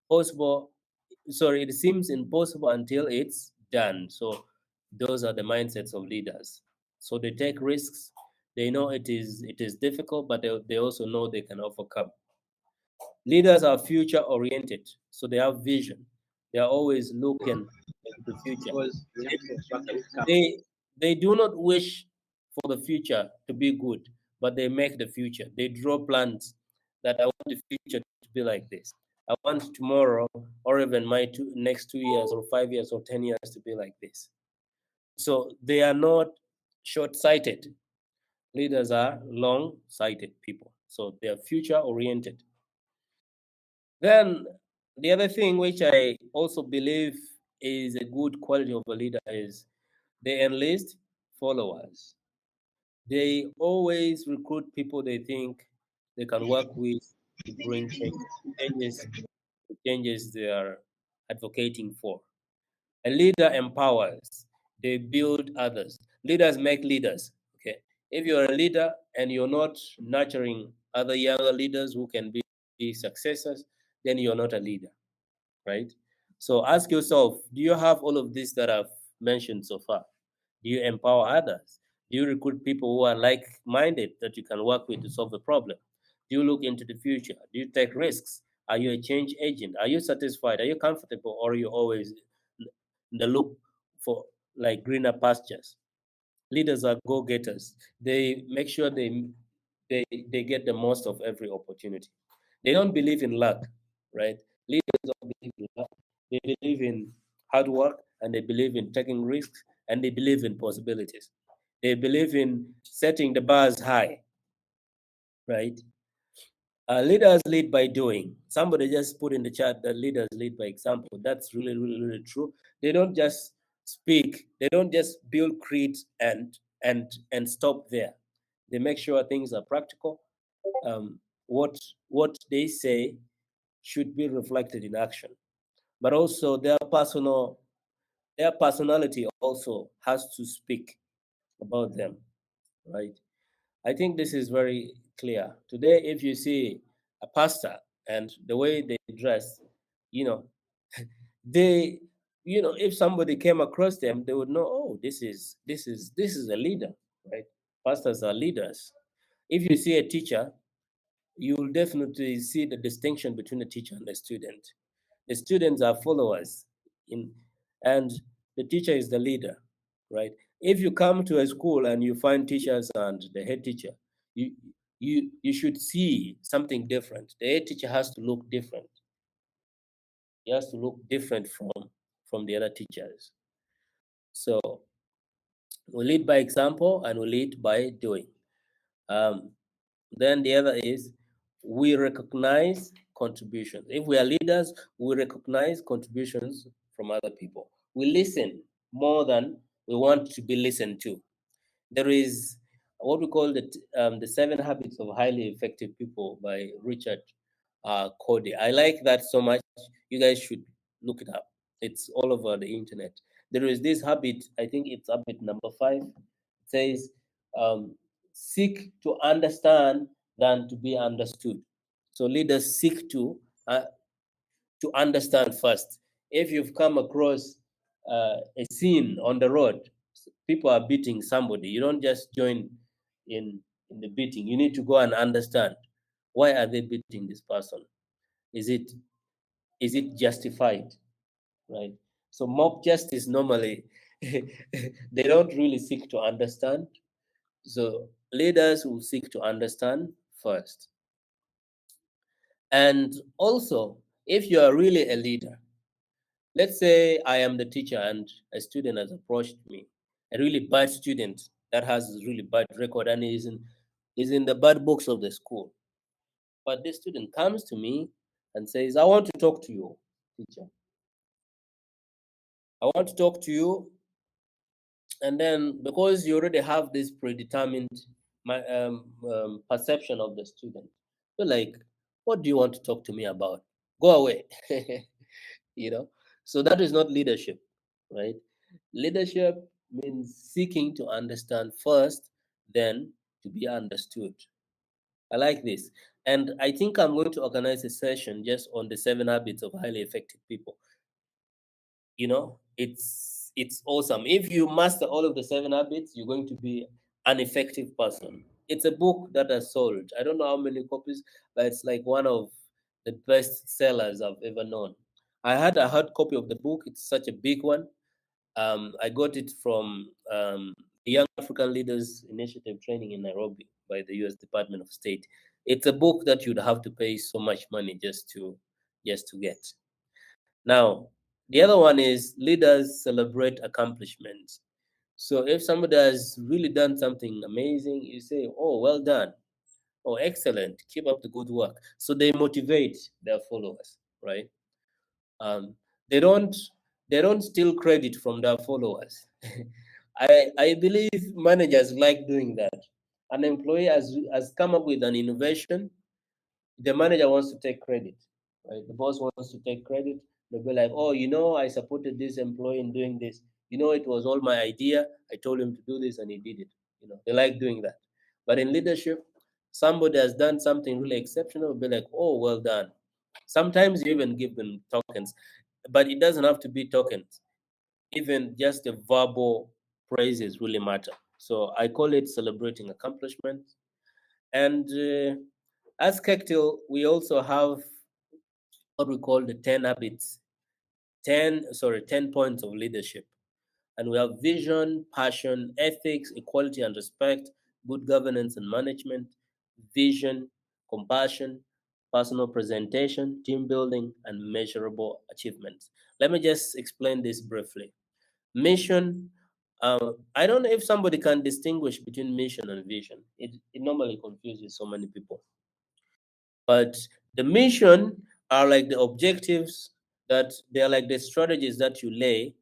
possible. Sorry, it seems impossible until it's done. So those are the mindsets of leaders. So they take risks. They know it is difficult, but they also know they can overcome. Leaders are future oriented, so they have vision. They are always looking into the future. They do not wish for the future to be good, but they make the future. They draw plans that I want the future to be like this. I want tomorrow, or even my next 2 years, or 5 years, or 10 years to be like this. So they are not short-sighted. Leaders are long-sighted people. So they are future-oriented. Then the other thing which I also believe is a good quality of a leader is they enlist followers. They always recruit people they think they can work with to bring changes, changes they are advocating for. A leader empowers, they build others. Leaders make leaders. Okay. If you're a leader and you're not nurturing other younger leaders who can be successors, then you're not a leader, right? So ask yourself, do you have all of this that I've mentioned so far? Do you empower others? Do you recruit people who are like-minded that you can work with to solve the problem? Do you look into the future? Do you take risks? Are you a change agent? Are you satisfied? Are you comfortable, or are you always in the look for like greener pastures? Leaders are go-getters. They make sure they get the most of every opportunity. They don't believe in luck, right? Leaders don't believe in luck. They believe in hard work, and they believe in taking risks, and they believe in possibilities. They believe in setting the bars high, right? Leaders lead by doing. Somebody just put in the chat that leaders lead by example. That's really, really, really true. They don't just speak. They don't just build creeds and stop there. They make sure things are practical. What they say should be reflected in action, but also their personality also has to speak about them, right? I think this is very clear. Today, if you see a pastor and the way they dress, you know, they, if somebody came across them, they would know, oh, this is a leader, right? Pastors are leaders. If you see a teacher, you will definitely see the distinction between the teacher and the student. The students are followers, and the teacher is the leader, right? If you come to a school and you find teachers and the head teacher, you should see something different. The head teacher has to look different. He has to look different from the other teachers. So we lead by example and we lead by doing. Then the other is we recognize contributions. If we are leaders, we recognize contributions from other people. We listen more than we want to be listened to. There is what we call the 7 Habits of Highly Effective People by Richard Cody. I like that so much. You guys should look it up. It's all over the internet. There is this habit, I think it's habit number 5. It says, seek to understand than to be understood. So leaders seek to understand first. If you've come across a scene on the road, people are beating somebody, you don't just join in the beating. You need to go and understand, why are they beating this person? Is it justified, right? So mob justice normally they don't really seek to understand. So leaders will seek to understand first. And also, if you are really a leader, let's say I am the teacher and a student has approached me, a really bad student that has a really bad record and is in the bad books of the school. But this student comes to me and says, I want to talk to you, teacher. I want to talk to you. And then because you already have this predetermined perception of the student, you're like, what do you want to talk to me about? Go away. So that is not leadership, right? Leadership means seeking to understand first, then to be understood. I like this. And I think I'm going to organize a session just on the 7 habits of highly effective people. It's awesome. If you master all of the 7 habits, you're going to be an effective person. It's a book that has sold, I don't know how many copies, but it's like one of the best sellers I've ever known. I had a hard copy of the book. It's such a big one. I got it from the Young African Leaders Initiative training in Nairobi by the U.S. Department of State. It's a book that you'd have to pay so much money just to get. Now, the other one is leaders celebrate accomplishments. So if somebody has really done something amazing, you say, oh, well done. Oh, excellent. Keep up the good work. So they motivate their followers, right? They don't steal credit from their followers. I believe managers like doing that. An employee has come up with an innovation, the manager wants to take credit, right? The boss wants to take credit. They'll be like, oh, I supported this employee in doing this. It was all my idea. I told him to do this and he did it. They like doing that. But in leadership, somebody has done something really exceptional, be like, oh, well done. Sometimes you even give them tokens, but it doesn't have to be tokens. Even just the verbal praises really matter. So I call it celebrating accomplishments. And as Kektil, we also have what we call the 10 habits, 10 points of leadership. And we have vision, passion, ethics, equality and respect, good governance and management, vision, compassion, personal presentation, team building, and measurable achievements. Let me just explain this briefly. Mission, I don't know if somebody can distinguish between mission and vision. It normally confuses so many people. But the mission are like the objectives, that they are like the strategies that you lay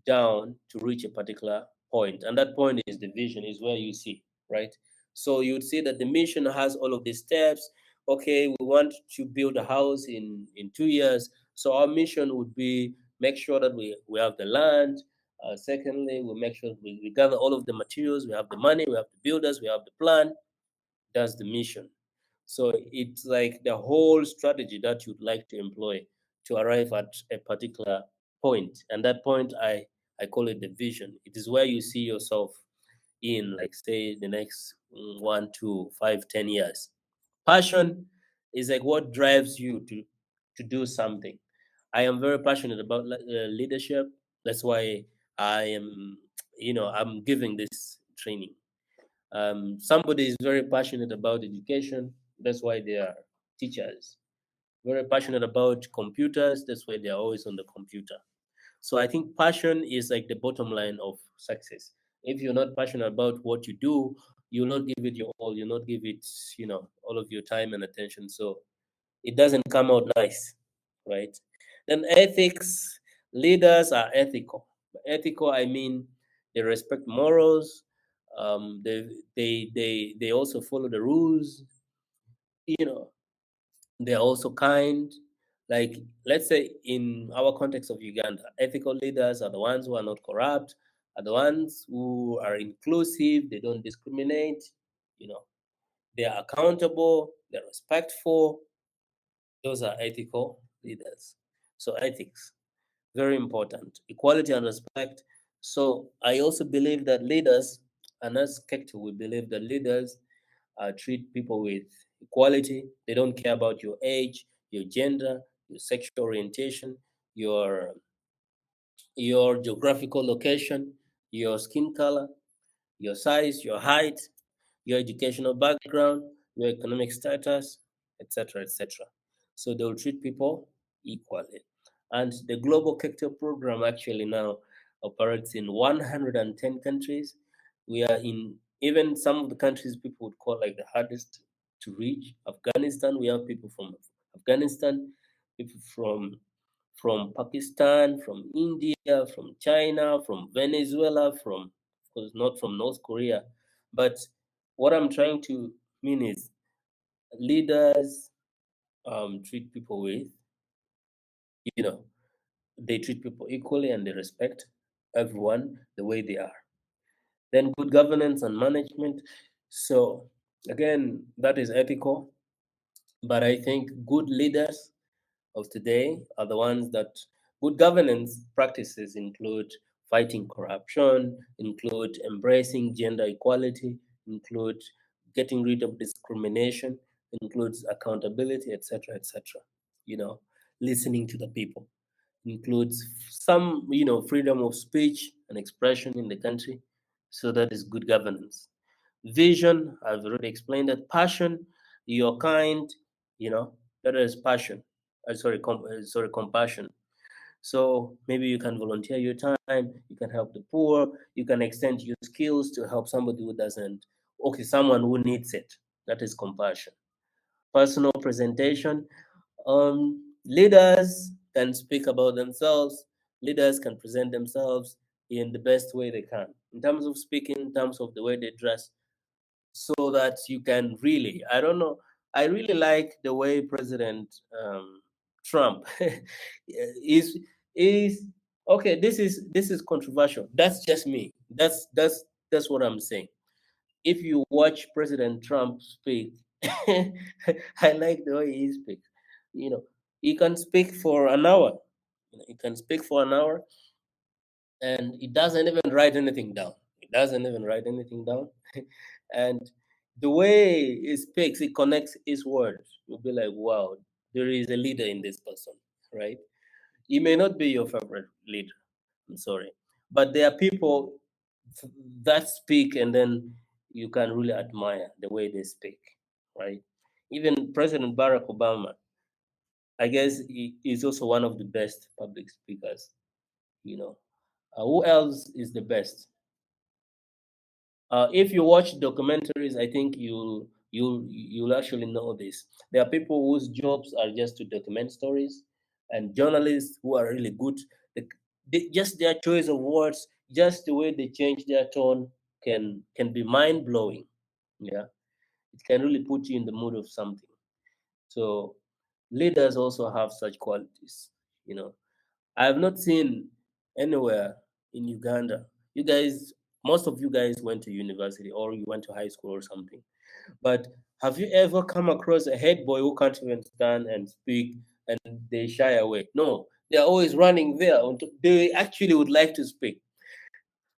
down to reach a particular point. And that point is the vision, is where you see, right? So you'd see that the mission has all of these steps. Okay, we want to build a house in 2 years. So our mission would be make sure that we have the land. Secondly, we make sure we gather all of the materials, we have the money, we have the builders, we have the plan. That's the mission. So it's like the whole strategy that you'd like to employ to arrive at a particular point. And that point, I call it the vision. It is where you see yourself in, like, say, the next 1, 2, 5, 10 years. Passion is like what drives you to do something. I am very passionate about leadership. That's why I am, I'm giving this training. Somebody is very passionate about education. That's why they are teachers. Very passionate about computers. That's why they are always on the computer. So I think passion is like the bottom line of success. If you're not passionate about what you do, you'll not give it your all. You'll not give it, all of your time and attention. So it doesn't come out nice, right? Then ethics, leaders are ethical. Ethical, I mean, they respect morals. They also follow the rules. They're also kind. Like, let's say in our context of Uganda, ethical leaders are the ones who are not corrupt, are the ones who are inclusive, they don't discriminate, they are accountable, they're respectful. Those are ethical leaders. So ethics, very important. Equality and respect. So I also believe that leaders, and as Kektil, we believe that leaders treat people with equality. They don't care about your age, your gender, your sexual orientation, your geographical location, your skin color, your size, your height, your educational background, your economic status, etc., etc. So they will treat people equally. And the Global Kektil Program actually now operates in 110 countries. We are in even some of the countries people would call like the hardest to reach. Afghanistan, we have people from Afghanistan, people from Pakistan, from India, from China, from Venezuela, from, of course, not from North Korea. But what I'm trying to mean is leaders treat people with, they treat people equally and they respect everyone the way they are. Then good governance and management. So again, that is ethical. But I think good leaders of today are the ones that good governance practices include fighting corruption, include embracing gender equality, include getting rid of discrimination, includes accountability, etc., etc. Listening to the people, includes some, freedom of speech and expression in the country. So that is good governance. Vision, I've already explained that. Passion, your kind, that is passion. Compassion. So maybe you can volunteer your time, you can help the poor, you can extend your skills to help somebody who doesn't, someone who needs it. That is compassion. Personal presentation. Leaders can speak about themselves, leaders can present themselves in the best way they can. In terms of speaking, in terms of the way they dress, so that you can really, I don't know, I really like the way President Trump is okay. This is controversial. That's just me. That's what I'm saying. If you watch President Trump speak, I like the way he speaks. You know, he can speak for an hour. He can speak for an hour, and he doesn't even write anything down. He doesn't even write anything down, and the way he speaks, he connects his words. You'll be like, wow, there is a leader in this person, right? He may not be your favorite leader. I'm sorry, but there are people that speak, and then you can really admire the way they speak, right? Even President Barack Obama, I guess he is also one of the best public speakers. You know, who else is the best? If you watch documentaries, I think you'll actually know this. There are people whose jobs are just to document stories, and journalists who are really good. Just their choice of words, just the way they change their tone, can be mind blowing. Yeah, it can really put you in the mood of something. So leaders also have such qualities. You know, I have not seen anywhere in Uganda. You guys, most of you guys went to university or you went to high school or something. But have you ever come across a head boy who can't even stand and speak and they shy away? No, they're always running there. They actually would like to speak.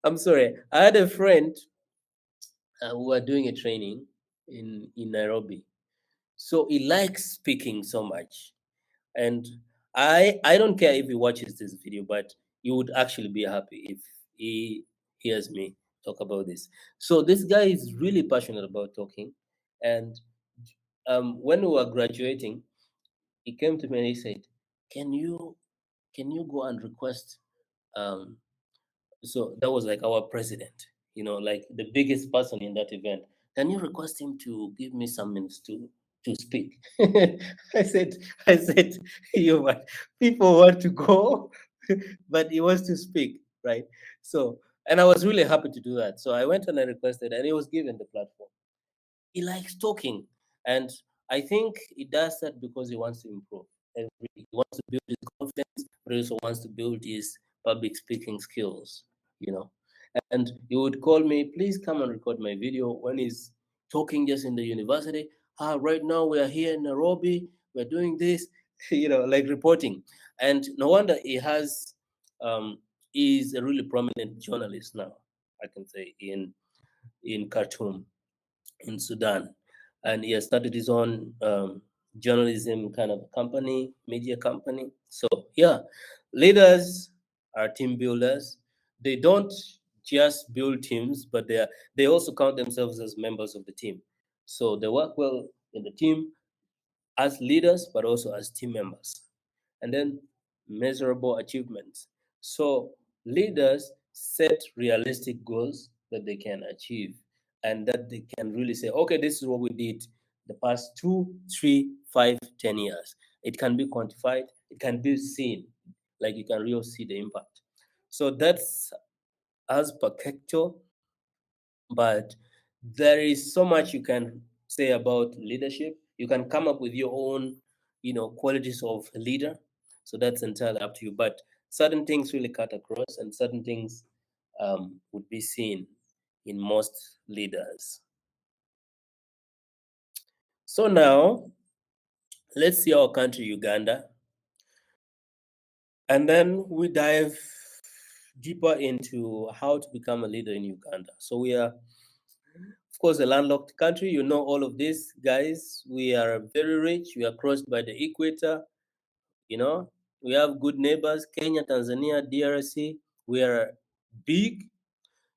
I'm sorry. I had a friend who were doing a training in Nairobi. So he likes speaking so much. And I don't care if he watches this video, but he would actually be happy if he hears me talk about this. So this guy is really passionate about talking, and when we were graduating, he came to me and he said, "Can you go and request?" Um, so that was like our president, like the biggest person in that event. Can you request him to give me some minutes to speak? I said, you what? People want to go, but he wants to speak, right? So, and I was really happy to do that. So I went and I requested, and he was given the platform. He likes talking, and I think he does that because he wants to improve. He wants to build his confidence, but he also wants to build his public speaking skills. You know, and he would call me, please come and record my video when he's talking just in the university. Right now we are here in Nairobi, we're doing this, like reporting. And no wonder he's a really prominent journalist now, I can say, in Khartoum, in Sudan. And he has started his own journalism kind of company, media company. So, yeah, leaders are team builders. They don't just build teams, but they also count themselves as members of the team. So they work well in the team as leaders, but also as team members. And then measurable achievements. So leaders set realistic goals that they can achieve and that they can really say, okay, this is what we did the past 2, 3, 5, 10 years. It can be quantified, it can be seen, like you can really see the impact. So that's as per Kekto, but there is so much you can say about leadership. You can come up with your own, qualities of a leader. So that's entirely up to you. But certain things really cut across, and certain things would be seen in most leaders. So now, let's see our country, Uganda, and then we dive deeper into how to become a leader in Uganda. So we are, of course, a landlocked country. You know all of this, guys. We are very rich. We are crossed by the equator. We have good neighbors: Kenya, Tanzania, DRC. We are big.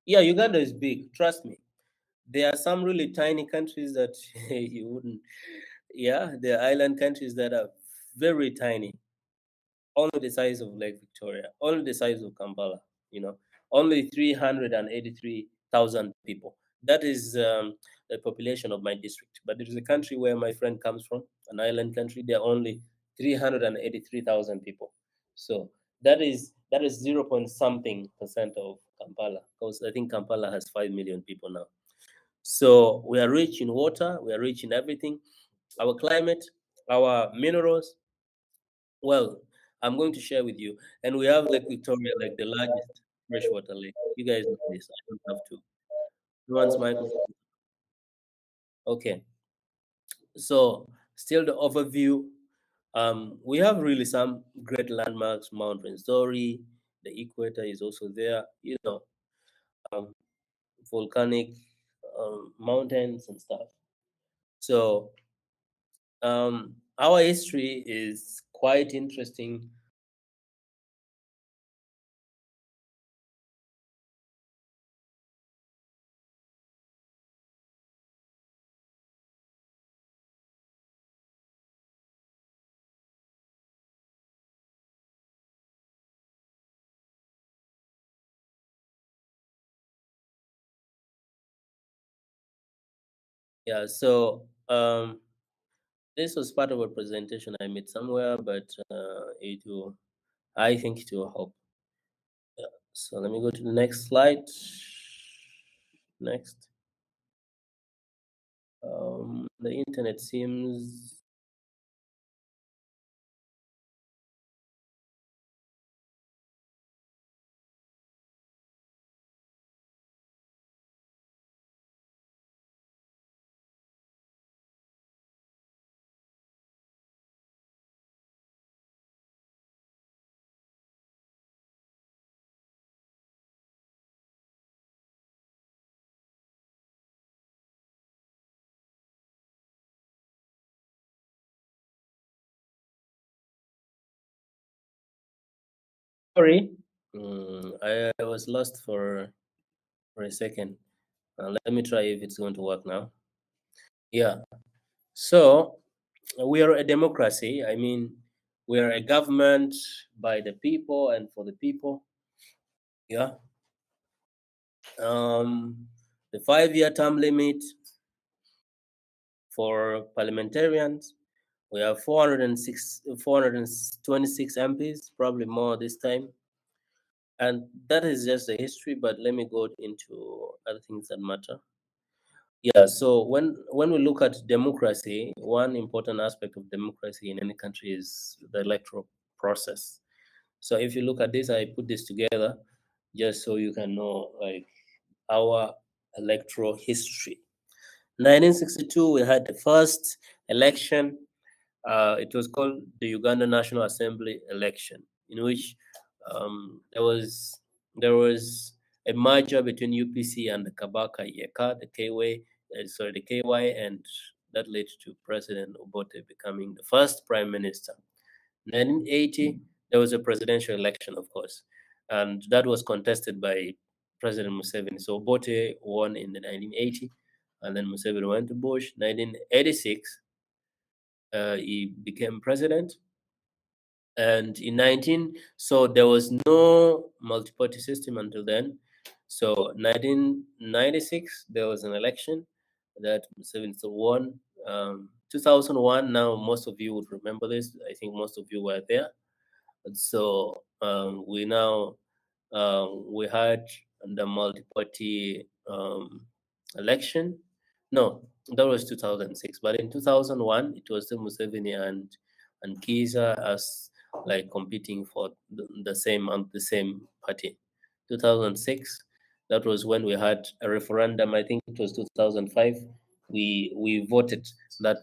Yeah, Uganda is big. Trust me. There are some really tiny countries that you wouldn't. Yeah, there are island countries that are very tiny, only the size of Lake Victoria, only the size of Kampala. Only 383,000 people. That is the population of my district. But there is a country where my friend comes from, an island country. There are only 383,000 people. So that is 0 point something percent of Kampala, because I think Kampala has 5 million people now. So we are rich in water, we are rich in everything. Our climate, our minerals. Well, I'm going to share with you. And we have Lake Victoria, like the largest freshwater lake. You guys know this. I don't have to. Everyone's microphone. Okay. So still the overview. We have really some great landmarks. Mount Story, the equator is also there. Um, volcanic mountains and stuff. So our history is quite interesting. Yeah. So this was part of a presentation I made somewhere, but it will. I think it will help. Yeah. So let me go to the next slide. Next. The internet seems. Sorry. I was lost for a second. Let me try if it's going to work now. Yeah. So we are a democracy. I mean, we are a government by the people and for the people. Yeah. The 5-year term limit for parliamentarians. We have 426 MPs, probably more this time. And that is just the history, but let me go into other things that matter. Yeah, so when we look at democracy, one important aspect of democracy in any country is the electoral process. So if you look at this, I put this together just so you can know like our electoral history. 1962, we had the first election. It was called the Uganda National Assembly election, in which there was a merger between UPC and the Kabaka Yeka, the the KY, and that led to President Obote becoming the first prime minister. 1980, there was a presidential election, of course, and that was contested by President Museveni. So Obote won in the 1980, and then Museveni went to Bush. 1986, he became president. And in 19, so there was no multi-party system until then. So 1996, there was an election that Museveni won. 2001, now most of you would remember this. I think most of you were there. So we had the multi-party election. No, that was 2006. But in 2001, it was still Museveni and Kiza as like competing for the same party. 2006, that was when we had a referendum. I think it was 2005. We voted that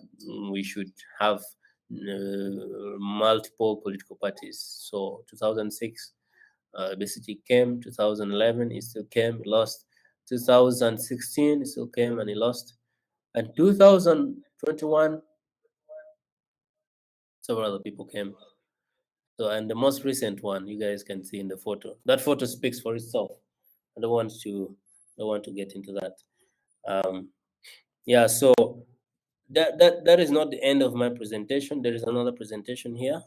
we should have multiple political parties. So 2006, basically came. 2011, it still came, he lost. 2016, it still came and he lost. And 2021, several other people came. So, and the most recent one, you guys can see in the photo. That photo speaks for itself. I don't want to get into that. Yeah, so that is not the end of my presentation. There is another presentation here.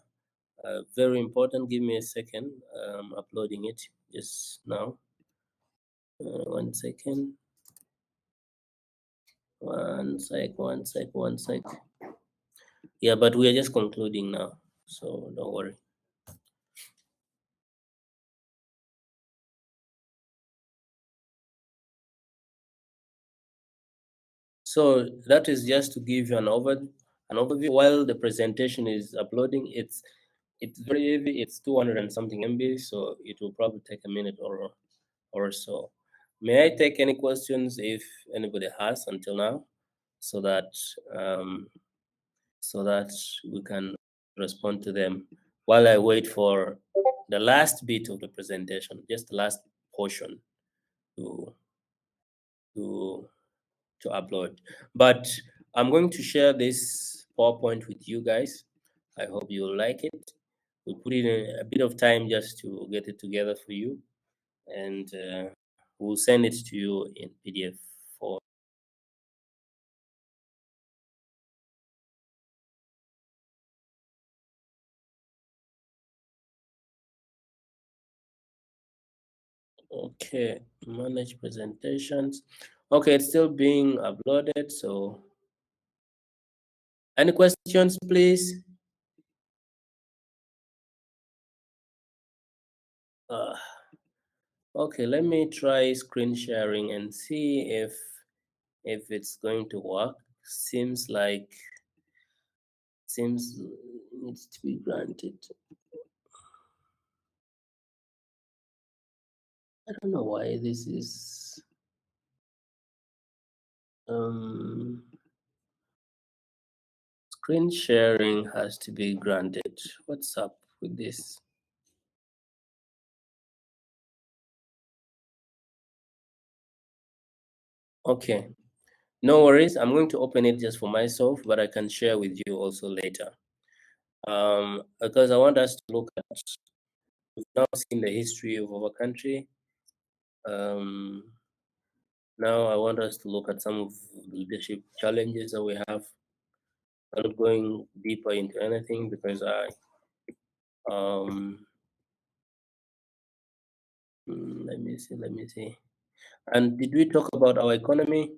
Very important. Give me a second. I'm uploading it just now. 1 second. One sec. Yeah, but we are just concluding now, so don't worry. So that is just to give you an overview. While the presentation is uploading, it's very heavy. It's 200 and something MB, so it will probably take a minute or so. May I take any questions if anybody has until now, so that we can respond to them while I wait for the last bit of the presentation, just the last portion to to to upload. But I'm going to share this PowerPoint with you guys. I hope you'll like it. We put in a bit of time just to get it together for you, and we'll send it to you in PDF form. Okay, manage presentations. Okay, it's still being uploaded, so any questions, please? Okay, let me try screen sharing and see if it's going to work. Seems needs to be granted. I don't know why this is screen sharing has to be granted. What's up with this? Okay, no worries. I'm going to open it just for myself, but I can share with you also later. Because I want us to look at, we've now seen the history of our country. Now I want us to look at some of the leadership challenges that we have. I'm not going deeper into anything because let me see. And did we talk about our economy?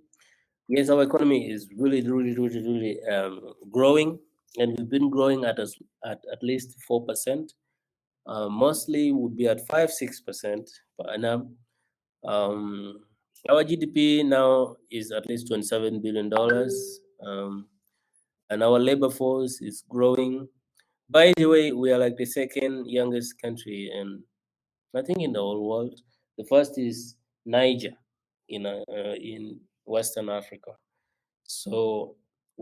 Yes, our economy is really growing, and we've been growing at least 4%. Mostly would be at 5-6% per annum. Our GDP now is at least $27 billion, and our labor force is growing. By the way, we are like the second youngest country, and I think in the whole world. The first is Niger in Western Africa. So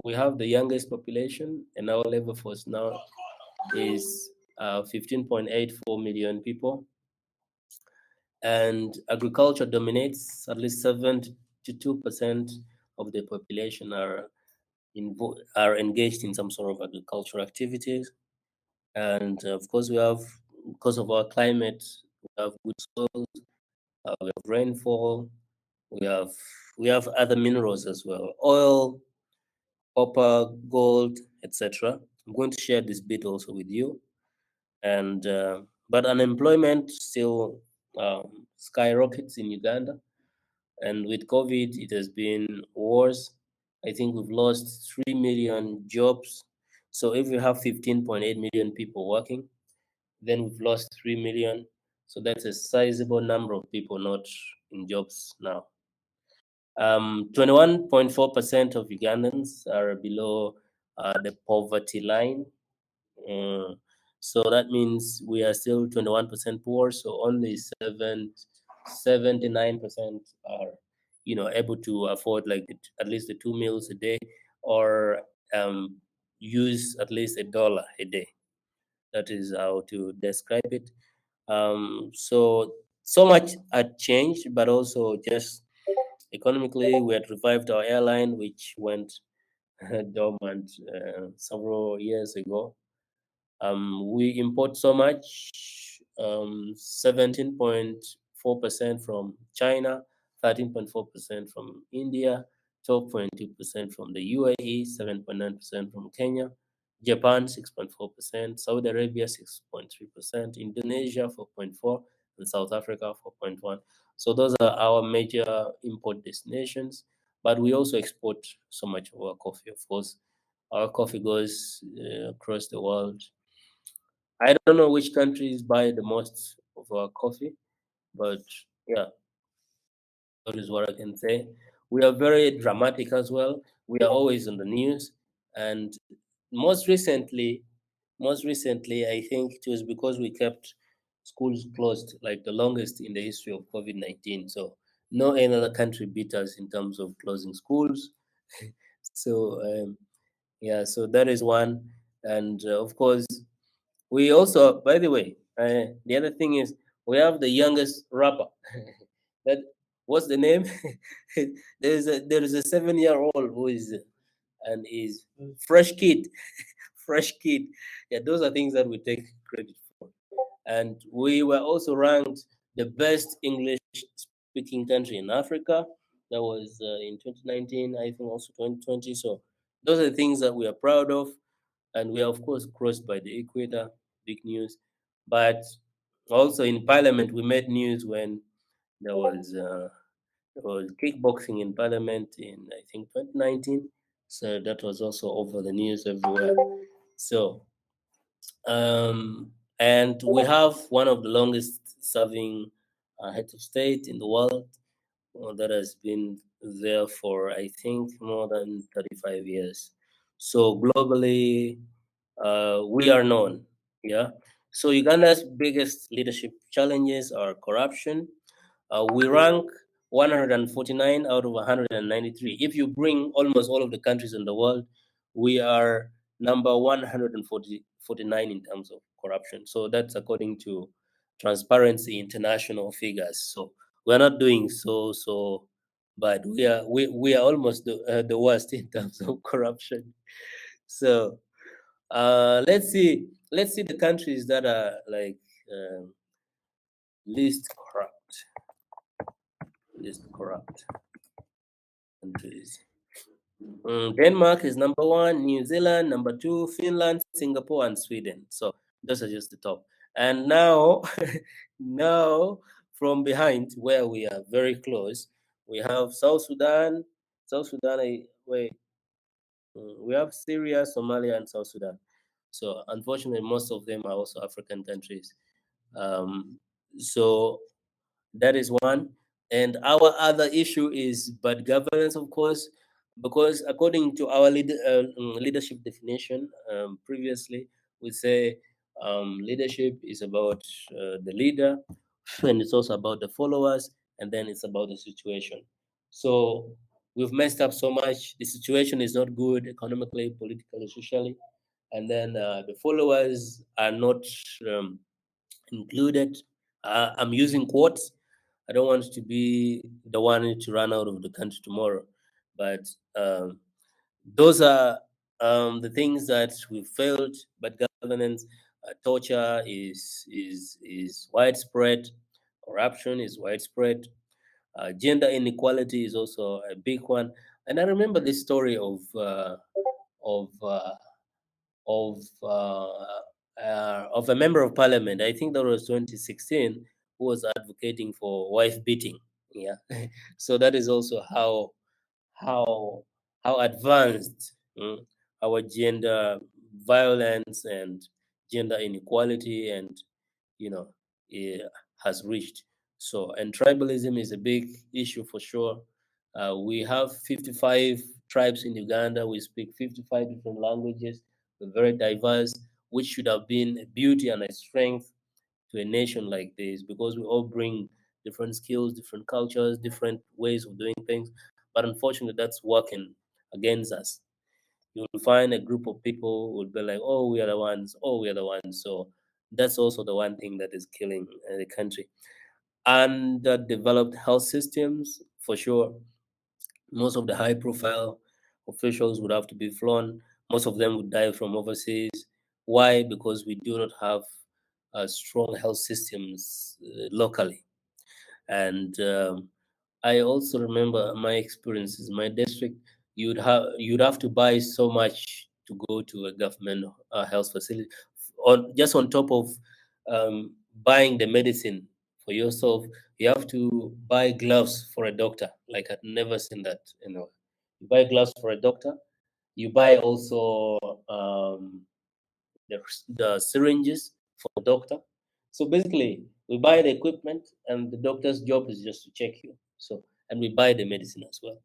we have the youngest population, and our labor force now is 15.84 million people. And agriculture dominates. At least 72% of the population are engaged in some sort of agricultural activities. And of course, we have, because of our climate, we have good soils, we have rainfall, we have other minerals as well, oil, copper, gold, etc. I'm going to share this bit also with you. And but unemployment still skyrockets in Uganda, and with COVID, it has been worse. I think we've lost 3 million jobs. So if we have 15.8 million people working, then we've lost 3 million. So that's a sizable number of people not in jobs now. 21.4% of Ugandans are below the poverty line. So that means we are still 21% poor. So only 79% are, able to afford like at least the 2 meals a day, or use at least $1 a day. That is how to describe it. So much had changed, but also just economically, we had revived our airline, which went dormant several years ago. We import so much, 17.4% from China, 13.4% from India, 12.2% from the UAE, 7.9% from Kenya, Japan 6.4%, Saudi Arabia 6.3%, Indonesia 4.4%, and South Africa 4.1%. So those are our major import destinations. But we also export so much of our coffee. Of course, our coffee goes across the world. I don't know which countries buy the most of our coffee, but yeah, that is what I can say. We are very dramatic as well. We are always on the news, and most recently, I think it was because we kept schools closed like the longest in the history of COVID-19. So no another country beat us in terms of closing schools. So yeah, so that is one, and of course we also, by the way, the other thing is we have the youngest rapper. That what's the name? There is a 7-year-old who is and is fresh kid, fresh kid. Yeah, those are things that we take credit for. And we were also ranked the best English speaking country in Africa. That was in 2019, I think also 2020. So those are the things that we are proud of. And we are, of course, crossed by the equator, big news. But also in parliament, we made news when there was, kickboxing in parliament in, I think, 2019. So that was also over the news everywhere. So, and we have one of the longest serving heads of state in the world that has been there for, I think, more than 35 years. So globally, we are known. Yeah. So Uganda's biggest leadership challenges are corruption. We rank 149 out of 193. If you bring almost all of the countries in the world, we are number 149 in terms of corruption. So that's according to Transparency International figures. So we're not doing so bad. We are almost the worst in terms of corruption. So let's see the countries that are like least corrupt. Least corrupt countries. Denmark is number one, New Zealand number two, Finland, Singapore, and Sweden. So those are just the top. And now, now from behind, where we are very close, we have South Sudan. We have Syria, Somalia, and South Sudan. So unfortunately, most of them are also African countries. So that is one. And our other issue is bad governance, of course, because according to our leadership definition previously, we say leadership is about the leader, and it's also about the followers, and then it's about the situation. So we've messed up so much. The situation is not good economically, politically, socially, and then the followers are not included. I'm using quotes. I don't want to be the one to run out of the country tomorrow, but those are the things that we failed. But governance, torture is widespread, corruption is widespread, gender inequality is also a big one. And I remember this story of uh, of a member of parliament. I think that was 2016, who was advocating for wife beating. Yeah, so that is also how how advanced our gender violence and gender inequality and you know eh, has reached. So, and tribalism is a big issue for sure. We have 55 tribes in Uganda. We speak 55 different languages. We're very diverse, which should have been a beauty and a strength to a nation like this because we all bring different skills, different cultures, different ways of doing things. But unfortunately, that's working against us. You'll find a group of people who will be like, oh, we are the ones, oh, we are the ones. So that's also the one thing that is killing the country. Underdeveloped health systems, for sure. Most of the high profile officials would have to be flown. Most of them would die from overseas. Why? Because we do not have strong health systems locally. And I also remember my experiences in my district. You'd have to buy so much to go to a government health facility, on just on top of buying the medicine for yourself. You have to buy gloves for a doctor. Like I'd never seen that. You buy gloves for a doctor. You buy also the syringes for the doctor. So basically, we buy the equipment, and the doctor's job is just to check you. So, and we buy the medicine as well.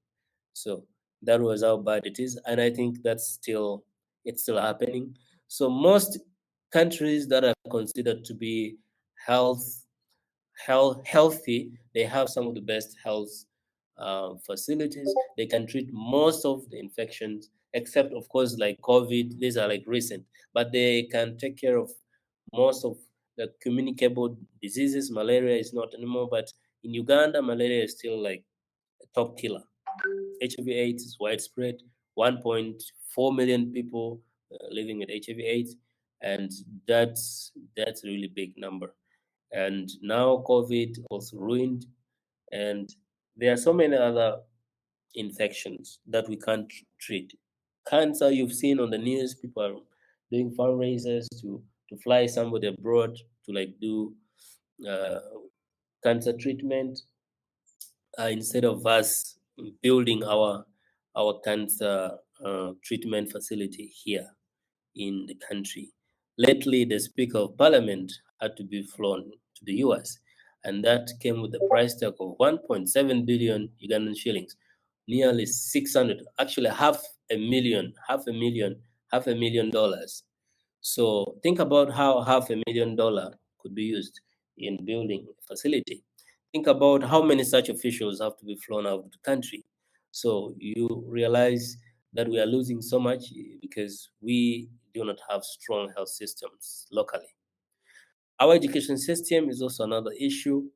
So that was how bad it is, and I think it's still happening. So most countries that are considered to be healthy, they have some of the best health facilities. They can treat most of the infections, except of course like COVID. These are like recent, but they can take care of most of the communicable diseases. Malaria is not anymore, but in Uganda, malaria is still like a top killer. HIV/AIDS is widespread. 1.4 million people living with HIV/AIDS, and that's a really big number. And now COVID also ruined, and there are so many other infections that we can't treat. Cancer, you've seen on the news, people are doing fundraisers to fly somebody abroad to like do uh, cancer treatment instead of us building our cancer treatment facility here in the country. Lately, the Speaker of Parliament had to be flown to the US, and that came with a price tag of 1.7 billion Ugandan shillings, nearly 600, actually half a million dollars. So think about how $500,000 could be used in building a facility. Think about how many such officials have to be flown out of the country. So you realize that we are losing so much because we do not have strong health systems locally. Our education system is also another issue.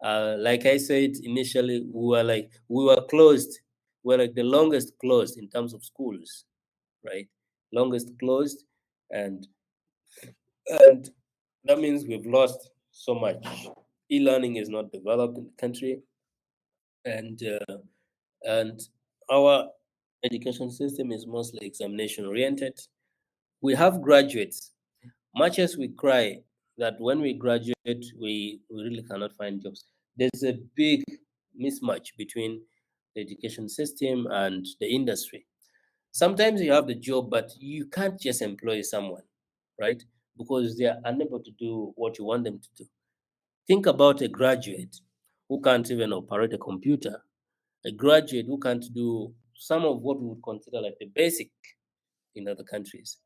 Like I said initially, we were closed. We're like the longest closed in terms of schools, right? Longest closed, and and that means we've lost so much. E-learning is not developed in the country, and and our education system is mostly examination oriented. We have graduates. Much as we cry that when we graduate, we really cannot find jobs. There's a big mismatch between the education system and the industry. Sometimes you have the job, but you can't just employ someone, right? Because they are unable to do what you want them to do. Think about a graduate who can't even operate a computer, a graduate who can't do some of what we would consider like the basic in other countries.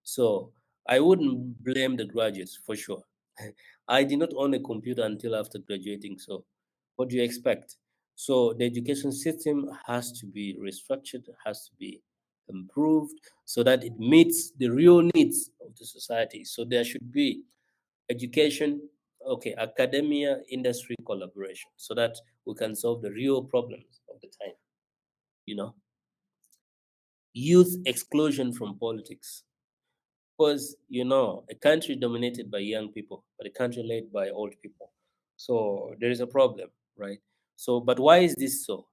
So I wouldn't blame the graduates for sure. I did not own a computer until after graduating. So what do you expect? So the education system has to be restructured, has to be improved so that it meets the real needs of the society. So there should be education, okay, academia, industry collaboration so that we can solve the real problems of the time, you know. Youth exclusion from politics. Because, a country dominated by young people, but a country led by old people. So there is a problem, right? So, but why is this so?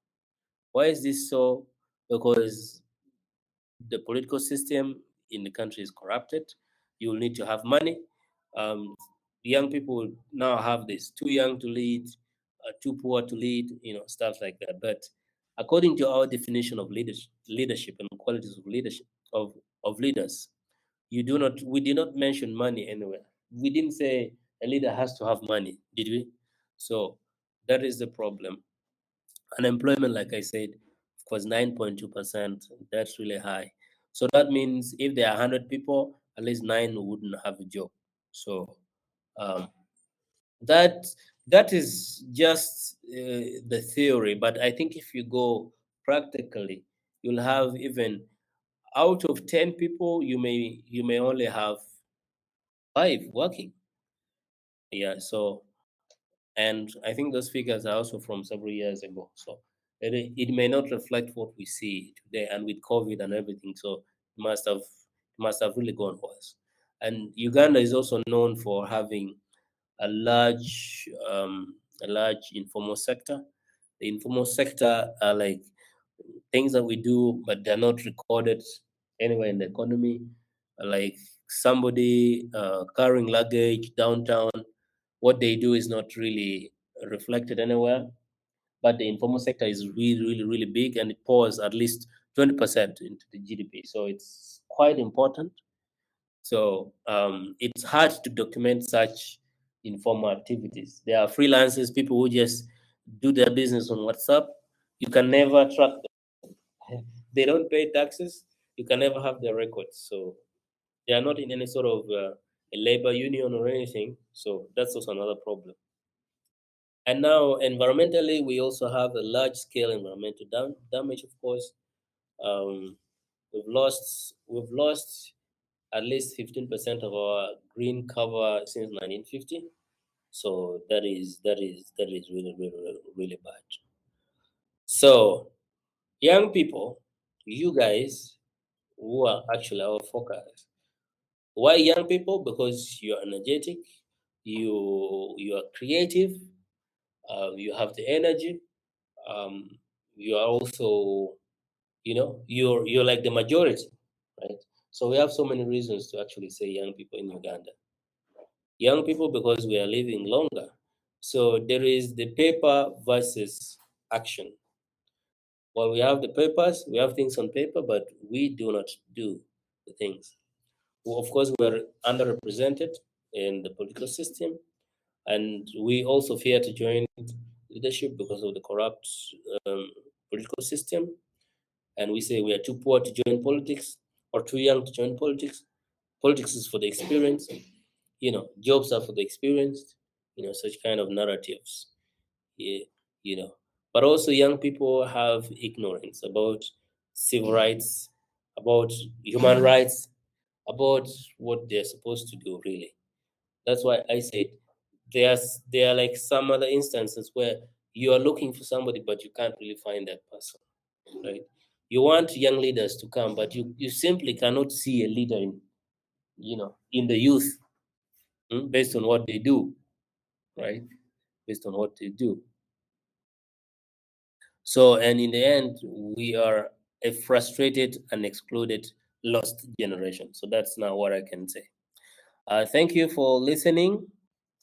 Why is this so? Because the political system in the country is corrupted. You will need to have money. Um, Young people now have this: too young to lead, too poor to lead, stuff like that. But according to our definition of leadership and qualities of leadership of leaders, we did not mention money anywhere. We didn't say a leader has to have money, did we? So that is the problem. Unemployment, like I said, of course, 9.2%. That's really high. So that means if there are 100 people, at least 9 wouldn't have a job. So um, that that is just the theory. But I think if you go practically, you'll have even out of 10 people, you may only have 5 working. Yeah. So, and I think those figures are also from several years ago. So it may not reflect what we see today, and with COVID and everything. So it must have really gone worse. And Uganda is also known for having a large informal sector. The informal sector are like things that we do, but they're not recorded anywhere in the economy. Like somebody carrying luggage downtown, what they do is not really reflected anywhere. But the informal sector is really, really, really big, and it pours at least 20% into the GDP. So it's quite important. So it's hard to document such informal activities. There are freelancers, people who just do their business on WhatsApp. You can never track them. they don't pay taxes, you can never have their records. So they are not in any sort of a labor union or anything. So that's also another problem. And now, environmentally, we also have a large-scale environmental damage. Of course, um, we've lost at least 15% of our green cover since 1950. So that is really really really bad. So young people, you guys who are actually our focus. Why young people? Because you're energetic, you are creative, you have the energy. Um, you are also, you're like the majority, right? So we have so many reasons to actually say young people in Uganda. Young people because we are living longer. So there is the paper versus action. Well, we have the papers, we have things on paper, but we do not do the things. Well, of course, we are underrepresented in the political system, and we also fear to join leadership because of the corrupt um, political system. And we say we are too poor to join politics or too young to join politics. Politics is for the experienced, jobs are for the experienced, such kind of narratives. Yeah, you know. But also young people have ignorance about civil rights, about human rights, about what they're supposed to do really. That's why I said there are like some other instances where you are looking for somebody but you can't really find that person. Right? You want young leaders to come, but you simply cannot see a leader in the youth, based on what they do, right? Based on what they do. So, and in the end, we are a frustrated and excluded, lost generation. So that's now what I can say. Thank you for listening,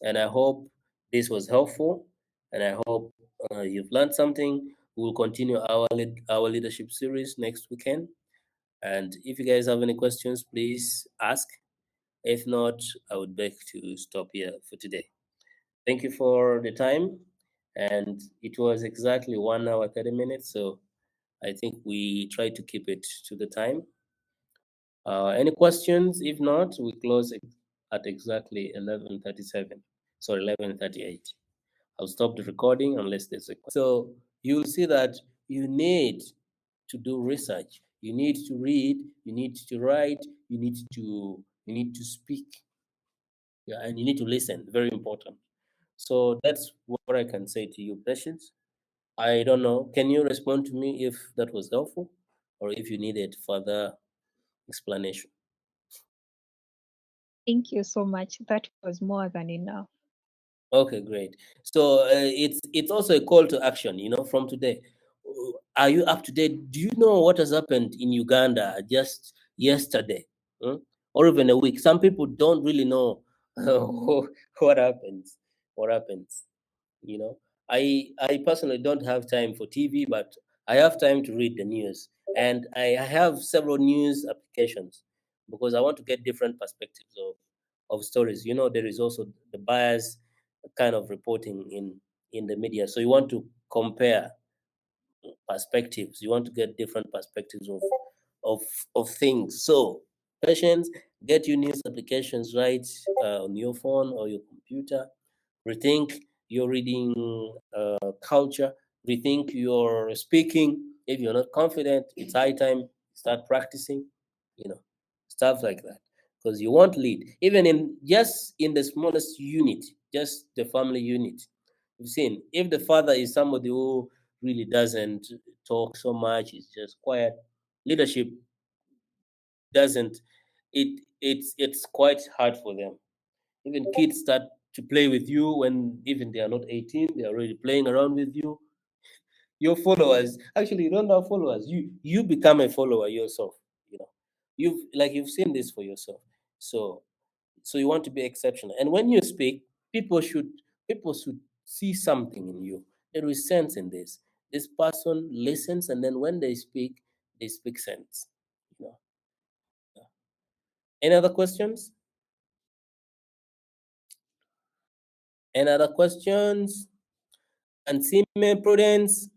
and I hope this was helpful, and I hope you've learned something. We'll continue our leadership series next weekend. And if you guys have any questions, please ask. If not, I would beg to stop here for today. Thank you for the time. And it was exactly 1 hour, 30 minutes. So I think we try to keep it to the time. Any questions? If not, we close at exactly 11:37. Sorry, 11:38. I'll stop the recording unless there's a question. So you'll see that you need to do research. You need to read. You need to write. You need to speak. Yeah, and you need to listen. Very important. So that's what I can say to you, Patience. I don't know. Can you respond to me if that was helpful, or if you needed further explanation? Thank you so much. That was more than enough. Okay, great. So it's also a call to action. From today, are you up to date? Do you know what has happened in Uganda just yesterday, or even a week? Some people don't really know what happens. What happens? You know, I personally don't have time for TV, but I have time to read the news, and I have several news applications because I want to get different perspectives of stories. There is also the bias kind of reporting in the media, so you want to compare perspectives. You want to get different perspectives of of things. So, patience, get your news applications right on your phone or your computer. Rethink your reading culture. Rethink your speaking. If you're not confident, it's high time start practicing. You know, stuff like that. Because you want lead, even in the smallest unit, just the family unit. You've seen if the father is somebody who really doesn't talk so much, is just quiet. Leadership doesn't. It's quite hard for them. Even kids start to play with you when even they are not 18, they're already playing around with you. Your followers, actually, you don't have followers. You become a follower yourself. You know, you've seen this for yourself. So you want to be exceptional. And when you speak, people should see something in you. There is sense in this. This person listens, and then when they speak sense. You know. Yeah. Any other questions? Any other questions? And Sime Prudence,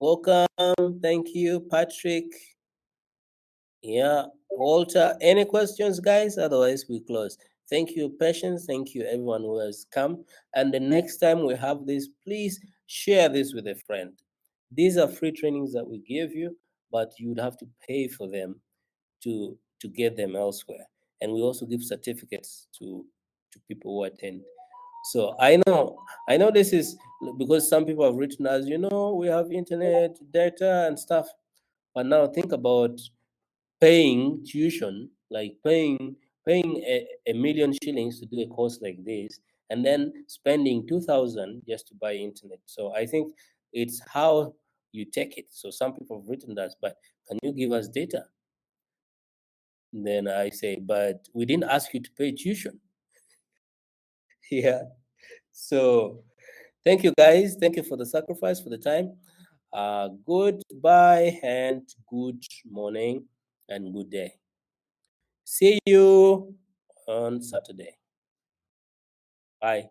Welcome. Thank you, Patrick. Yeah, Walter. Any questions, guys? Otherwise, we close. Thank you, Patience. Thank you, everyone who has come. And the next time we have this, please share this with a friend. These are free trainings that we give you, but you'd have to pay for them to get them elsewhere. And we also give certificates to people who attend. So I know this is because some people have written us, we have internet data and stuff. But now think about paying tuition, like paying a million shillings to do a course like this, and then spending 2,000 just to buy internet. So I think it's how you take it. So some people have written us, but can you give us data? Then I say, but we didn't ask you to pay tuition. Yeah. So thank you, guys. Thank you for the sacrifice, for the time. Goodbye and good morning and good day. See you on Saturday. Bye.